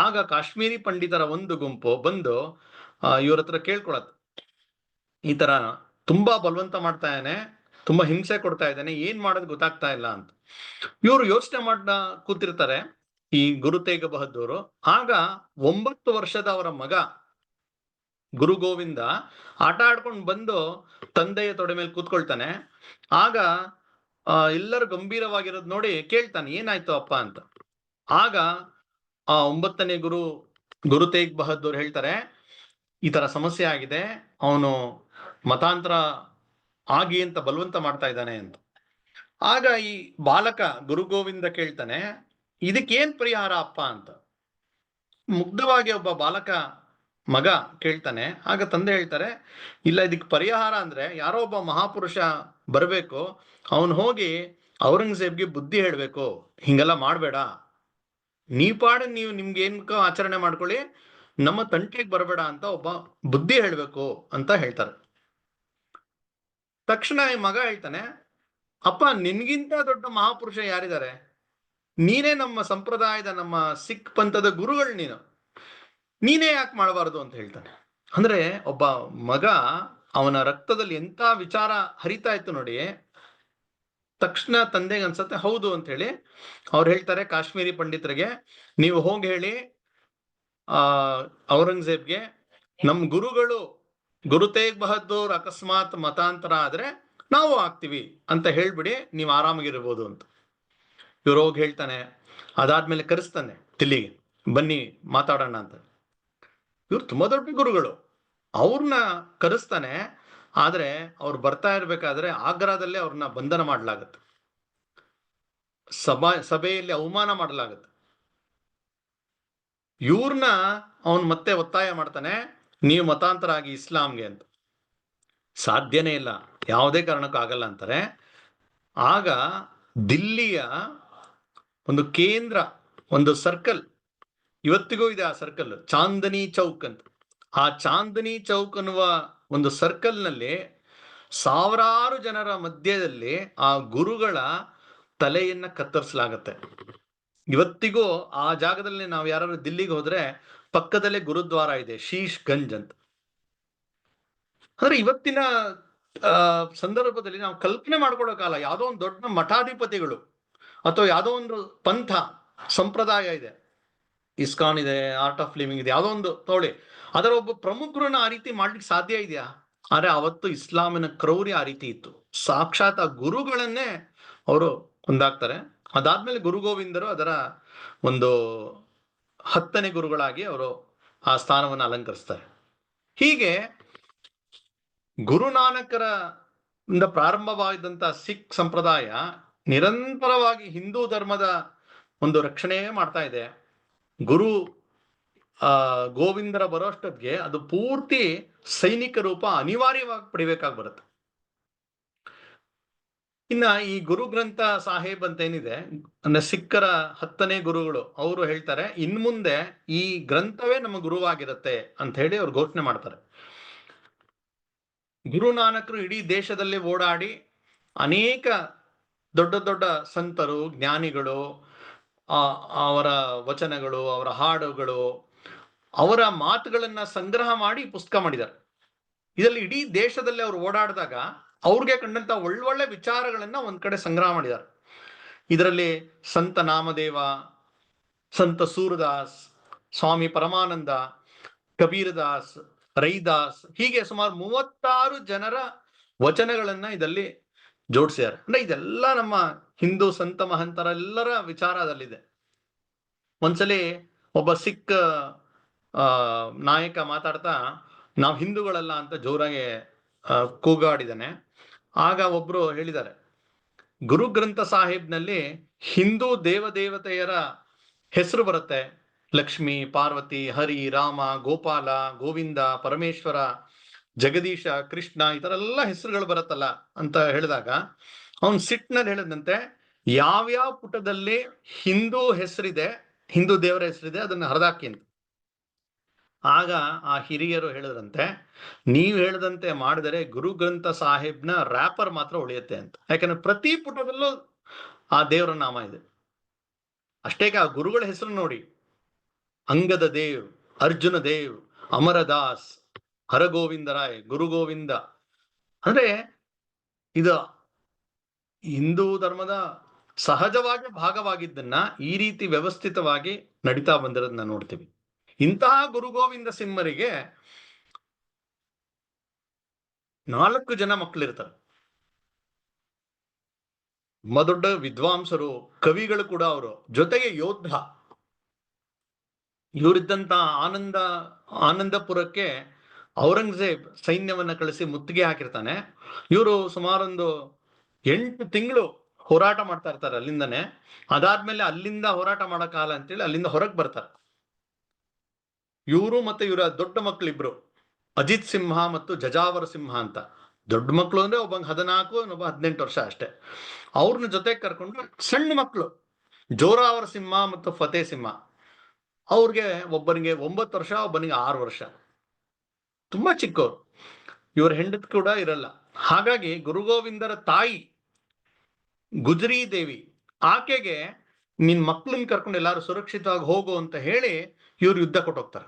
ಆಗ ಕಾಶ್ಮೀರಿ ಪಂಡಿತರ ಒಂದು ಗುಂಪು ಬಂದು ಇವ್ರ ಹತ್ರ ಕೇಳ್ಕೊಳತ್, ಈ ತರ ತುಂಬಾ ಬಲವಂತ ಮಾಡ್ತಾ ಇದ್ದಾನೆ, ತುಂಬಾ ಹಿಂಸೆ ಕೊಡ್ತಾ ಇದ್ದಾನೆ, ಏನ್ ಮಾಡೋದು ಗೊತ್ತಾಗ್ತಾ ಇಲ್ಲ ಅಂತ. ಇವರು ಯೋಚನೆ ಮಾಡ್ತಾ ಕೂತಿರ್ತಾರೆ, ಈ ಗುರು ತೇಗ್ ಬಹದ್ದೂರು. ಆಗ 9 ವರ್ಷದ ಅವರ ಮಗ ಗುರು ಗೋವಿಂದ ಆಟ ಆಡ್ಕೊಂಡು ಬಂದು ತಂದೆಯ ತೊಡೆ ಮೇಲೆ ಕೂತ್ಕೊಳ್ತಾನೆ. ಆಗ ಎಲ್ಲರೂ ಗಂಭೀರವಾಗಿರೋದು ನೋಡಿ ಕೇಳ್ತಾನೆ, ಏನಾಯ್ತು ಅಪ್ಪ ಅಂತ. ಆಗ ಆ 9ನೇ ಗುರು ತೇಗ್ ಬಹದ್ದೂರ್ ಹೇಳ್ತಾರೆ, ಈ ತರ ಸಮಸ್ಯೆ ಆಗಿದೆ, ಅವನು ಮತಾಂತರ ಆಗಿ ಅಂತ ಬಲವಂತ ಮಾಡ್ತಾ ಇದ್ದಾನೆ ಅಂತ. ಆಗ ಈ ಬಾಲಕ ಗುರು ಗೋವಿಂದ ಕೇಳ್ತಾನೆ, ಇದಕ್ಕೇನ್ ಪರಿಹಾರ ಅಪ್ಪ ಅಂತ. ಮುಗ್ಧವಾಗಿ ಒಬ್ಬ ಬಾಲಕ ಮಗ ಕೇಳ್ತಾನೆ. ಆಗ ತಂದೆ ಹೇಳ್ತಾರೆ, ಇಲ್ಲ, ಇದಕ್ಕೆ ಪರಿಹಾರ ಅಂದ್ರೆ ಯಾರೋ ಒಬ್ಬ ಮಹಾಪುರುಷ ಬರಬೇಕು, ಅವನು ಹೋಗಿ ಔರಂಗಜೇಬ್ಗೆ ಬುದ್ಧಿ ಹೇಳ್ಬೇಕು, ಹಿಂಗೆಲ್ಲ ಮಾಡಬೇಡ, ನೀವು ನಿಮ್ಗೆ ಏನ್ಕೋ ಆಚರಣೆ ಮಾಡ್ಕೊಳ್ಳಿ, ನಮ್ಮ ತಂಟೆಗೆ ಬರಬೇಡ ಅಂತ ಒಬ್ಬ ಬುದ್ಧಿ ಹೇಳ್ಬೇಕು ಅಂತ ಹೇಳ್ತಾರೆ. ತಕ್ಷಣ ಈ ಮಗ ಹೇಳ್ತಾನೆ, ಅಪ್ಪ, ನಿನ್ಗಿಂತ ದೊಡ್ಡ ಮಹಾಪುರುಷ ಯಾರಿದ್ದಾರೆ? ನೀನೇ ನಮ್ಮ ಸಂಪ್ರದಾಯದ, ನಮ್ಮ ಸಿಖ್ ಪಂಥದ ಗುರುಗಳು, ನೀನೇ ಯಾಕೆ ಮಾಡಬಾರದು ಅಂತ ಹೇಳ್ತಾನೆ. ಅಂದ್ರೆ ಒಬ್ಬ ಮಗ, ಅವನ ರಕ್ತದಲ್ಲಿ ಎಂತ ವಿಚಾರ ಹರಿತಾ ಇತ್ತು ನೋಡಿ. ತಕ್ಷಣ ತಂದೆಗೆ ಅನ್ಸತ್ತೆ ಹೌದು ಅಂತ ಹೇಳಿ ಅವ್ರು ಹೇಳ್ತಾರೆ ಕಾಶ್ಮೀರಿ ಪಂಡಿತರಿಗೆ, ನೀವು ಹೋಗಿ ಹೇಳಿ ಔರಂಗಜೇಬ್ಗೆ, ನಮ್ ಗುರುಗಳು ಗುರು ತೇಗ್ ಬಹದ್ದೂರ್ ಅಕಸ್ಮಾತ್ ಮತಾಂತರ ಆದ್ರೆ ನಾವು ಆಗ್ತೀವಿ ಅಂತ ಹೇಳ್ಬಿಡಿ, ನೀವು ಆರಾಮಾಗಿರ್ಬೋದು ಅಂತ. ಇವ್ರು ಹೋಗಿ ಹೇಳ್ತಾನೆ. ಅದಾದ್ಮೇಲೆ ಕರೆಸ್ತಾನೆ ದಿಲ್ಲಿಗೆ, ಬನ್ನಿ ಮಾತಾಡೋಣ ಅಂತ. ಇವ್ರು ತುಂಬಾ ದೊಡ್ಡ ಗುರುಗಳು, ಅವ್ರನ್ನ ಕರೆಸ್ತಾನೆ. ಆದ್ರೆ ಅವ್ರು ಬರ್ತಾ ಇರ್ಬೇಕಾದ್ರೆ ಆಗ್ರಾದಲ್ಲೇ ಅವ್ರನ್ನ ಬಂಧನ ಮಾಡಲಾಗತ್ತೆ, ಸಭೆಯಲ್ಲಿ ಅವಮಾನ ಮಾಡಲಾಗತ್ತೆ. ಇವ್ರನ್ನ ಅವನ್ ಮತ್ತೆ ಒತ್ತಾಯ ಮಾಡ್ತಾನೆ, ನೀವು ಮತಾಂತರ ಆಗಿ ಇಸ್ಲಾಂಗೆ ಅಂತ. ಸಾಧ್ಯನೇ ಇಲ್ಲ, ಯಾವುದೇ ಕಾರಣಕ್ಕೂ ಆಗಲ್ಲ ಅಂತಾರೆ. ಆಗ ದಿಲ್ಲಿಯ ಒಂದು ಕೇಂದ್ರ, ಒಂದು ಸರ್ಕಲ್, ಇವತ್ತಿಗೂ ಇದೆ ಆ ಸರ್ಕಲ್, ಚಾಂದನಿ ಚೌಕ್ ಅಂತ. ಆ ಚಾಂದನಿ ಚೌಕ್ ಅನ್ನುವ ಒಂದು ಸರ್ಕಲ್ ನಲ್ಲಿ ಸಾವಿರಾರು ಜನರ ಮಧ್ಯದಲ್ಲಿ ಆ ಗುರುಗಳ ತಲೆಯನ್ನ ಕತ್ತರಿಸಲಾಗತ್ತೆ. ಇವತ್ತಿಗೂ ಆ ಜಾಗದಲ್ಲಿ ನಾವು ಯಾರು ದಿಲ್ಲಿಗೆ ಹೋದ್ರೆ ಪಕ್ಕದಲ್ಲೇ ಗುರುದ್ವಾರ ಇದೆ, ಶೀಶ್ ಗಂಜ್ ಅಂತ. ಅಂದ್ರೆ ಇವತ್ತಿನ ಸಂದರ್ಭದಲ್ಲಿ ನಾವು ಕಲ್ಪನೆ ಮಾಡ್ಕೊಳಕಾಲ, ಯಾವುದೋ ಒಂದು ದೊಡ್ಡ ಮಠಾಧಿಪತಿಗಳು ಅಥವಾ ಯಾವುದೋ ಒಂದು ಪಂಥ ಸಂಪ್ರದಾಯ ಇದೆ, ಇಸ್ಕಾನ್ ಇದೆ, ಆರ್ಟ್ ಆಫ್ ಲಿವಿಂಗ್ ಇದೆ, ಯಾವುದೋ ಒಂದು ತೋಳಿ, ಅದರ ಒಬ್ಬ ಪ್ರಮುಖರನ್ನ ಆ ರೀತಿ ಮಾಡ್ಲಿಕ್ಕೆ ಸಾಧ್ಯ ಇದೆಯಾ? ಆದ್ರೆ ಅವತ್ತು ಇಸ್ಲಾಮಿನ ಕ್ರೌರ್ಯ ಆ ರೀತಿ ಇತ್ತು. ಸಾಕ್ಷಾತ್ ಆ ಗುರುಗಳನ್ನೇ ಅವರು ಕೊಂದಾಕ್ತಾರೆ. ಅದಾದ್ಮೇಲೆ ಗುರು ಗೋವಿಂದರು ಅದರ ಒಂದು 10ನೇ ಗುರುಗಳಾಗಿ ಅವರು ಆ ಸ್ಥಾನವನ್ನು ಅಲಂಕರಿಸ್ತಾರೆ. ಹೀಗೆ ಗುರುನಾನಕರ ಇಂದ ಪ್ರಾರಂಭವಾದಂತಹ ಸಿಖ್ ಸಂಪ್ರದಾಯ ನಿರಂತರವಾಗಿ ಹಿಂದೂ ಧರ್ಮದ ಒಂದು ರಕ್ಷಣೆ ಮಾಡ್ತಾ ಇದೆ. ಗುರು ಗೋವಿಂದರ ಬರೋಷ್ಟೊತ್ತಿಗೆ ಅದು ಪೂರ್ತಿ ಸೈನಿಕ ರೂಪ ಅನಿವಾರ್ಯವಾಗಿ ಪಡಿಬೇಕಾಗಿ ಬರುತ್ತೆ. ಇನ್ನ ಈ ಗುರು ಗ್ರಂಥ ಸಾಹೇಬ್ ಅಂತ ಏನಿದೆ, ಅಂದ್ರೆ ಸಿಖ್ಖರ 10ನೇ ಗುರುಗಳು, ಅವರು ಹೇಳ್ತಾರೆ ಇನ್ಮುಂದೆ ಈ ಗ್ರಂಥವೇ ನಮ್ಮ ಗುರುವಾಗಿರುತ್ತೆ ಅಂತ ಹೇಳಿ ಅವ್ರು ಘೋಷಣೆ ಮಾಡ್ತಾರೆ. ಗುರುನಾನಕರು ಇಡೀ ದೇಶದಲ್ಲಿ ಓಡಾಡಿ ಅನೇಕ ದೊಡ್ಡ ದೊಡ್ಡ ಸಂತರು, ಜ್ಞಾನಿಗಳು, ಅವರ ವಚನಗಳು, ಅವರ ಹಾಡುಗಳು, ಅವರ ಮಾತುಗಳನ್ನ ಸಂಗ್ರಹ ಮಾಡಿ ಪುಸ್ತಕ ಮಾಡಿದ್ದಾರೆ. ಇದರಲ್ಲಿ ಇಡೀ ದೇಶದಲ್ಲಿ ಅವರು ಓಡಾಡಿದಾಗ ಅವ್ರಿಗೆ ಕಂಡಂತ ಒಳ್ಳೊಳ್ಳೆ ವಿಚಾರಗಳನ್ನ ಒಂದ್ ಕಡೆ ಸಂಗ್ರಹ ಮಾಡಿದ್ದಾರೆ. ಇದರಲ್ಲಿ ಸಂತ ನಾಮದೇವ, ಸಂತ ಸೂರದಾಸ್, ಸ್ವಾಮಿ ಪರಮಾನಂದ, ಕಬೀರದಾಸ್, ರೈದಾಸ್, ಹೀಗೆ ಸುಮಾರು 36 ಜನರ ವಚನಗಳನ್ನ ಇದರಲ್ಲಿ ಜೋಡಿಸಿದ್ದಾರೆ. ಅಂದ್ರೆ ಇದೆಲ್ಲ ನಮ್ಮ ಹಿಂದೂ ಸಂತ ಮಹಂತರೆಲ್ಲರ ವಿಚಾರದಲ್ಲಿದೆ. ಒಂದ್ಸಲಿ ಒಬ್ಬ ಸಿಖ್ ನಾಯಕ ಮಾತಾಡ್ತಾ ನಾವು ಹಿಂದೂಗಳಲ್ಲ ಅಂತ ಜೋರಾಗಿ ಕೂಗಾಡಿದಾನೆ. ಆಗ ಒಬ್ರು ಹೇಳಿದ್ದಾರೆ, ಗುರು ಗ್ರಂಥ ಸಾಹಿಬ್ನಲ್ಲಿ ಹಿಂದೂ ದೇವದೇವತೆಯರ ಹೆಸರು ಬರುತ್ತೆ, ಲಕ್ಷ್ಮಿ, ಪಾರ್ವತಿ, ಹರಿ, ರಾಮ, ಗೋಪಾಲ, ಗೋವಿಂದ, ಪರಮೇಶ್ವರ, ಜಗದೀಶ, ಕೃಷ್ಣ, ಈ ತರ ಎಲ್ಲ ಹೆಸರುಗಳು ಬರುತ್ತಲ್ಲ ಅಂತ ಹೇಳಿದಾಗ ಅವನ್ ಸಿಟ್ನಲ್ಲಿ ಹೇಳಿದಂತೆ, ಯಾವ್ಯಾವ ಪುಟದಲ್ಲಿ ಹಿಂದೂ ಹೆಸರಿದೆ, ಹಿಂದೂ ದೇವರ ಹೆಸರಿದೆ, ಅದನ್ನ ಹರಿದಾಕಿ ಅಂತ. ಆಗ ಆ ಹಿರಿಯರು ಹೇಳಿದ್ರಂತೆ, ನೀವು ಹೇಳಿದಂತೆ ಮಾಡಿದರೆ ಗುರು ಗ್ರಂಥ ಸಾಹೇಬ್ನ ರ್ಯಾಪರ್ ಮಾತ್ರ ಉಳಿಯುತ್ತೆ ಅಂತ. ಯಾಕಂದ್ರೆ ಪ್ರತಿ ಪುಟದಲ್ಲೂ ಆ ದೇವರ ನಾಮ ಇದೆ. ಅಷ್ಟೇ ಆ ಗುರುಗಳ ಹೆಸರು ನೋಡಿ, ಅಂಗದ ದೇವ್, ಅರ್ಜುನ ದೇವ್, ಅಮರದಾಸ್, ಹರಗೋವಿಂದ ರಾಯ್, ಗುರು ಗೋವಿಂದ. ಅಂದ್ರೆ ಇದು ಹಿಂದೂ ಧರ್ಮದ ಸಹಜವಾಗಿ ಭಾಗವಾಗಿದ್ದನ್ನ ಈ ರೀತಿ ವ್ಯವಸ್ಥಿತವಾಗಿ ನಡೀತಾ ಬಂದಿರೋದನ್ನ ನೋಡ್ತೀವಿ. ಇಂತಹ ಗುರು ಗೋವಿಂದ ಸಿಂಹರಿಗೆ 4 ಜನ ಮಕ್ಕಳಿರ್ತಾರೆ. ತುಂಬಾ ದೊಡ್ಡ ವಿದ್ವಾಂಸರು, ಕವಿಗಳು ಕೂಡ ಅವರು, ಜೊತೆಗೆ ಯೋಧ. ಇವರಿದ್ದಂತ ಆನಂದಪುರಕ್ಕೆ ಔರಂಗಜೇಬ್ ಸೈನ್ಯವನ್ನ ಕಳಿಸಿ ಮುತ್ತಿಗೆ ಹಾಕಿರ್ತಾನೆ. ಇವರು ಸುಮಾರೊಂದು 8 ತಿಂಗಳು ಹೋರಾಟ ಮಾಡ್ತಾ ಇರ್ತಾರೆ ಅಲ್ಲಿಂದನೇ. ಅದಾದ್ಮೇಲೆ ಅಲ್ಲಿಂದ ಹೋರಾಟ ಮಾಡಕ್ಕಾಗಲ್ಲ ಅಂತೇಳಿ ಅಲ್ಲಿಂದ ಹೊರಗೆ ಬರ್ತಾರೆ. ಇವರು ಮತ್ತೆ ಇವರ ದೊಡ್ಡ ಮಕ್ಕಳಿಬ್ರು, ಅಜಿತ್ ಸಿಂಹ ಮತ್ತು ಜಜಾವರ ಸಿಂಹ ಅಂತ. ದೊಡ್ಡ ಮಕ್ಕಳು ಅಂದ್ರೆ ಒಬ್ಬ 14, ಇನ್ನೊಬ್ಬ 18 ವರ್ಷ ಅಷ್ಟೇ. ಅವ್ರನ್ನ ಜೊತೆಗೆ ಕರ್ಕೊಂಡು ಸಣ್ಣ ಮಕ್ಕಳು ಜೋರಾವರ ಸಿಂಹ ಮತ್ತು ಫತೇ ಸಿಂಹ, ಅವ್ರಿಗೆ ಒಬ್ಬನಿಗೆ 9 ವರ್ಷ, ಒಬ್ಬನಿಗೆ 6 ವರ್ಷ, ತುಂಬಾ ಚಿಕ್ಕವರು. ಇವ್ರ ಹೆಂಡತಿ ಕೂಡ ಇರಲ್ಲ. ಹಾಗಾಗಿ ಗುರುಗೋವಿಂದರ ತಾಯಿ ಗುಜರಿ ದೇವಿ ಆಕೆಗೆ ನಿನ್ ಮಕ್ಳನ್ನ ಕರ್ಕೊಂಡು ಎಲ್ಲಾರು ಸುರಕ್ಷಿತವಾಗಿ ಹೋಗು ಅಂತ ಹೇಳಿ ಇವ್ರು ಯುದ್ಧ ಕೊಟ್ಟೋಗ್ತಾರೆ.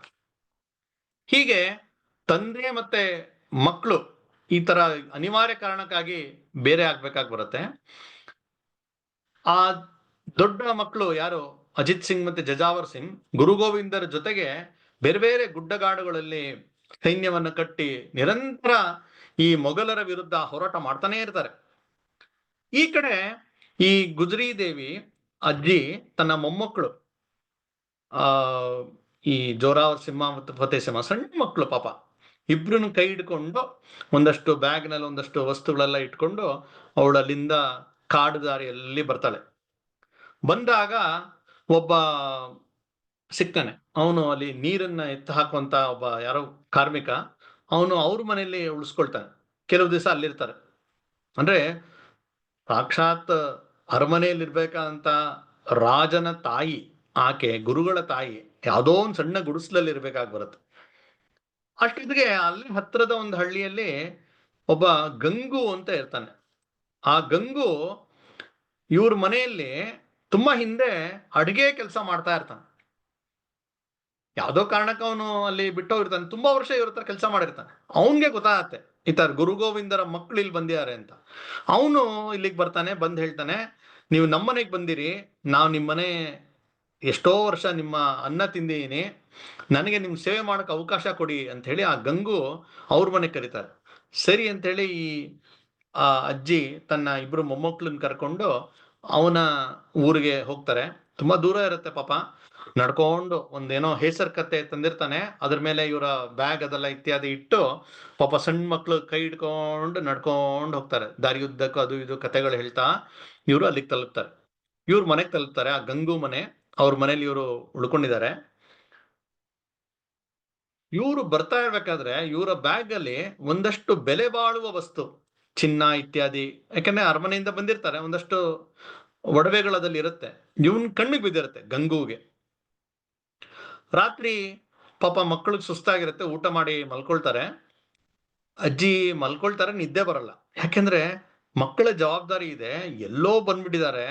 ಹೀಗೆ ತಂದೆ ಮತ್ತೆ ಮಕ್ಕಳು ಈ ತರ ಅನಿವಾರ್ಯ ಕಾರಣಕ್ಕಾಗಿ ಬೇರೆ ಆಗ್ಬೇಕಾಗಿ ಬರುತ್ತೆ. ಆ ದೊಡ್ಡ ಮಕ್ಕಳು ಯಾರು ಅಜಿತ್ ಸಿಂಗ್ ಮತ್ತೆ ಜಜಾವರ್ ಸಿಂಗ್ ಗುರುಗೋವಿಂದರ ಜೊತೆಗೆ ಬೇರೆ ಬೇರೆ ಗುಡ್ಡಗಾಡುಗಳಲ್ಲಿ ಸೈನ್ಯವನ್ನ ಕಟ್ಟಿ ನಿರಂತರ ಈ ಮೊಘಲರ ವಿರುದ್ಧ ಹೋರಾಟ ಮಾಡ್ತಾನೆ ಇರ್ತಾರೆ. ಈ ಕಡೆ ಈ ಗುಜರಿ ದೇವಿ ಅಜ್ಜಿ ತನ್ನ ಮೊಮ್ಮಕ್ಕಳು ಆ ಈ ಜೋರಾವರ್ ಸಿಂಹ ಮತ್ತು ಫತೇ ಸಿಂಹ, ಸಣ್ಣ ಮಕ್ಕಳು ಪಾಪ, ಇಬ್ರನ್ನು ಕೈ ಹಿಡ್ಕೊಂಡು ಒಂದಷ್ಟು ಬ್ಯಾಗ್ನಲ್ಲಿ ಒಂದಷ್ಟು ವಸ್ತುಗಳೆಲ್ಲ ಇಟ್ಕೊಂಡು ಅವಳು ಅಲ್ಲಿಂದ ಕಾಡು ದಾರಿಯಲ್ಲಿ ಬರ್ತಾಳೆ. ಬಂದಾಗ ಒಬ್ಬ ಸಿಗ್ತಾನೆ. ಅವನು ಅಲ್ಲಿ ನೀರನ್ನ ಎತ್ತು ಹಾಕುವಂತ ಒಬ್ಬ ಯಾರೋ ಕಾರ್ಮಿಕ. ಅವನು ಅವ್ರ ಮನೆಯಲ್ಲಿ ಉಳಿಸ್ಕೊಳ್ತಾನೆ. ಕೆಲವು ದಿವಸ ಅಲ್ಲಿರ್ತಾರೆ. ಅಂದ್ರೆ ಸಾಕ್ಷಾತ್ ಅರಮನೆಯಲ್ಲಿರ್ಬೇಕಂತ ರಾಜನ ತಾಯಿ ಆಕೆ, ಗುರುಗಳ ತಾಯಿ ಯಾವುದೋ ಒಂದು ಸಣ್ಣ ಗುಡಿಸ್ಲಲ್ಲಿ ಇರ್ಬೇಕಾಗಿ ಬರುತ್ತೆ. ಅಷ್ಟಿದ್ಗೆ ಅಲ್ಲಿ ಹತ್ತಿರದ ಒಂದು ಹಳ್ಳಿಯಲ್ಲಿ ಒಬ್ಬ ಗಂಗು ಅಂತ ಇರ್ತಾನೆ. ಆ ಗಂಗು ಇವ್ರ ಮನೆಯಲ್ಲಿ ತುಂಬಾ ಹಿಂದೆ ಅಡಿಗೆ ಕೆಲಸ ಮಾಡ್ತಾ ಇರ್ತಾನೆ. ಯಾವ್ದೋ ಕಾರಣಕ್ಕೆ ಅವನು ಅಲ್ಲಿ ಬಿಟ್ಟೋಗಿರ್ತಾನೆ. ತುಂಬಾ ವರ್ಷ ಇವ್ರ ಹತ್ರ ಕೆಲಸ ಮಾಡಿರ್ತಾನೆ. ಅವನ್ಗೆ ಗೊತ್ತಾಗತ್ತೆ ಈ ತರ ಗುರು ಗೋವಿಂದರ ಮಕ್ಳು ಇಲ್ಲಿ ಬಂದಿದ್ದಾರೆ ಅಂತ. ಅವನು ಇಲ್ಲಿಗೆ ಬರ್ತಾನೆ, ಬಂದ್ ಹೇಳ್ತಾನೆ, ನೀವು ನಮ್ಮನೆಗೆ ಬಂದಿರಿ, ನಾವು ನಿಮ್ಮನೆ ಎಷ್ಟೋ ವರ್ಷ ನಿಮ್ಮ ಅನ್ನ ತಿಂದಿದ್ದೀನಿ, ನನಗೆ ನಿಮ್ ಸೇವೆ ಮಾಡಕ್ ಅವಕಾಶ ಕೊಡಿ ಅಂತ ಹೇಳಿ ಆ ಗಂಗು ಅವ್ರ ಮನೆಗೆ ಕರೀತಾರೆ. ಸರಿ ಅಂತ ಹೇಳಿ ಈ ಅಜ್ಜಿ ತನ್ನ ಇಬ್ರು ಮೊಮ್ಮಕ್ಳನ್ನ ಕರ್ಕೊಂಡು ಅವನ ಊರಿಗೆ ಹೋಗ್ತಾರೆ. ತುಂಬಾ ದೂರ ಇರುತ್ತೆ ಪಾಪ. ನಡ್ಕೊಂಡು ಒಂದೇನೋ ಹೇಸರ್ ಕತ್ತೆ ತಂದಿರ್ತಾನೆ, ಅದ್ರ ಮೇಲೆ ಇವರ ಬ್ಯಾಗ್ ಅದೆಲ್ಲ ಇತ್ಯಾದಿ ಇಟ್ಟು ಪಾಪ ಸಣ್ಣ ಮಕ್ಳು ಕೈ ಹಿಡ್ಕೊಂಡು ನಡ್ಕೊಂಡು ಹೋಗ್ತಾರೆ. ದಾರಿಯುದ್ದಕ್ಕೂ ಅದು ಇದು ಕತೆಗಳು ಹೇಳ್ತಾ ಇವರು ಅಲ್ಲಿಗೆ ತಲುಪ್ತಾರೆ. ಇವ್ರ ಮನೆಗೆ ತಲುಪ್ತಾರೆ, ಆ ಗಂಗು ಮನೆ. ಅವ್ರ ಮನೇಲಿ ಇವರು ಉಳ್ಕೊಂಡಿದ್ದಾರೆ. ಇವರು ಬರ್ತಾ ಇರ್ಬೇಕಾದ್ರೆ ಇವರ ಬ್ಯಾಗ್ ಅಲ್ಲಿ ಒಂದಷ್ಟು ಬೆಲೆ ಬಾಳುವ ವಸ್ತು, ಚಿನ್ನ ಇತ್ಯಾದಿ, ಯಾಕಂದ್ರೆ ಅರಮನೆಯಿಂದ ಬಂದಿರ್ತಾರೆ, ಒಂದಷ್ಟು ಒಡವೆಗಳದಲ್ಲಿ ಇರುತ್ತೆ. ಇವನ್ ಕಣ್ಣಿಗೆ ಬಿದ್ದಿರುತ್ತೆ ಗಂಗುಗೆ. ರಾತ್ರಿ ಪಾಪ ಮಕ್ಕಳಿಗೆ ಸುಸ್ತಾಗಿರುತ್ತೆ, ಊಟ ಮಾಡಿ ಮಲ್ಕೊಳ್ತಾರೆ. ಅಜ್ಜಿ ಮಲ್ಕೊಳ್ತಾರೆ, ನಿದ್ದೆ ಬರಲ್ಲ. ಯಾಕೆಂದ್ರೆ ಮಕ್ಕಳ ಜವಾಬ್ದಾರಿ ಇದೆ, ಎಲ್ಲೋ ಬಂದ್ಬಿಟ್ಟಿದ್ದಾರೆ,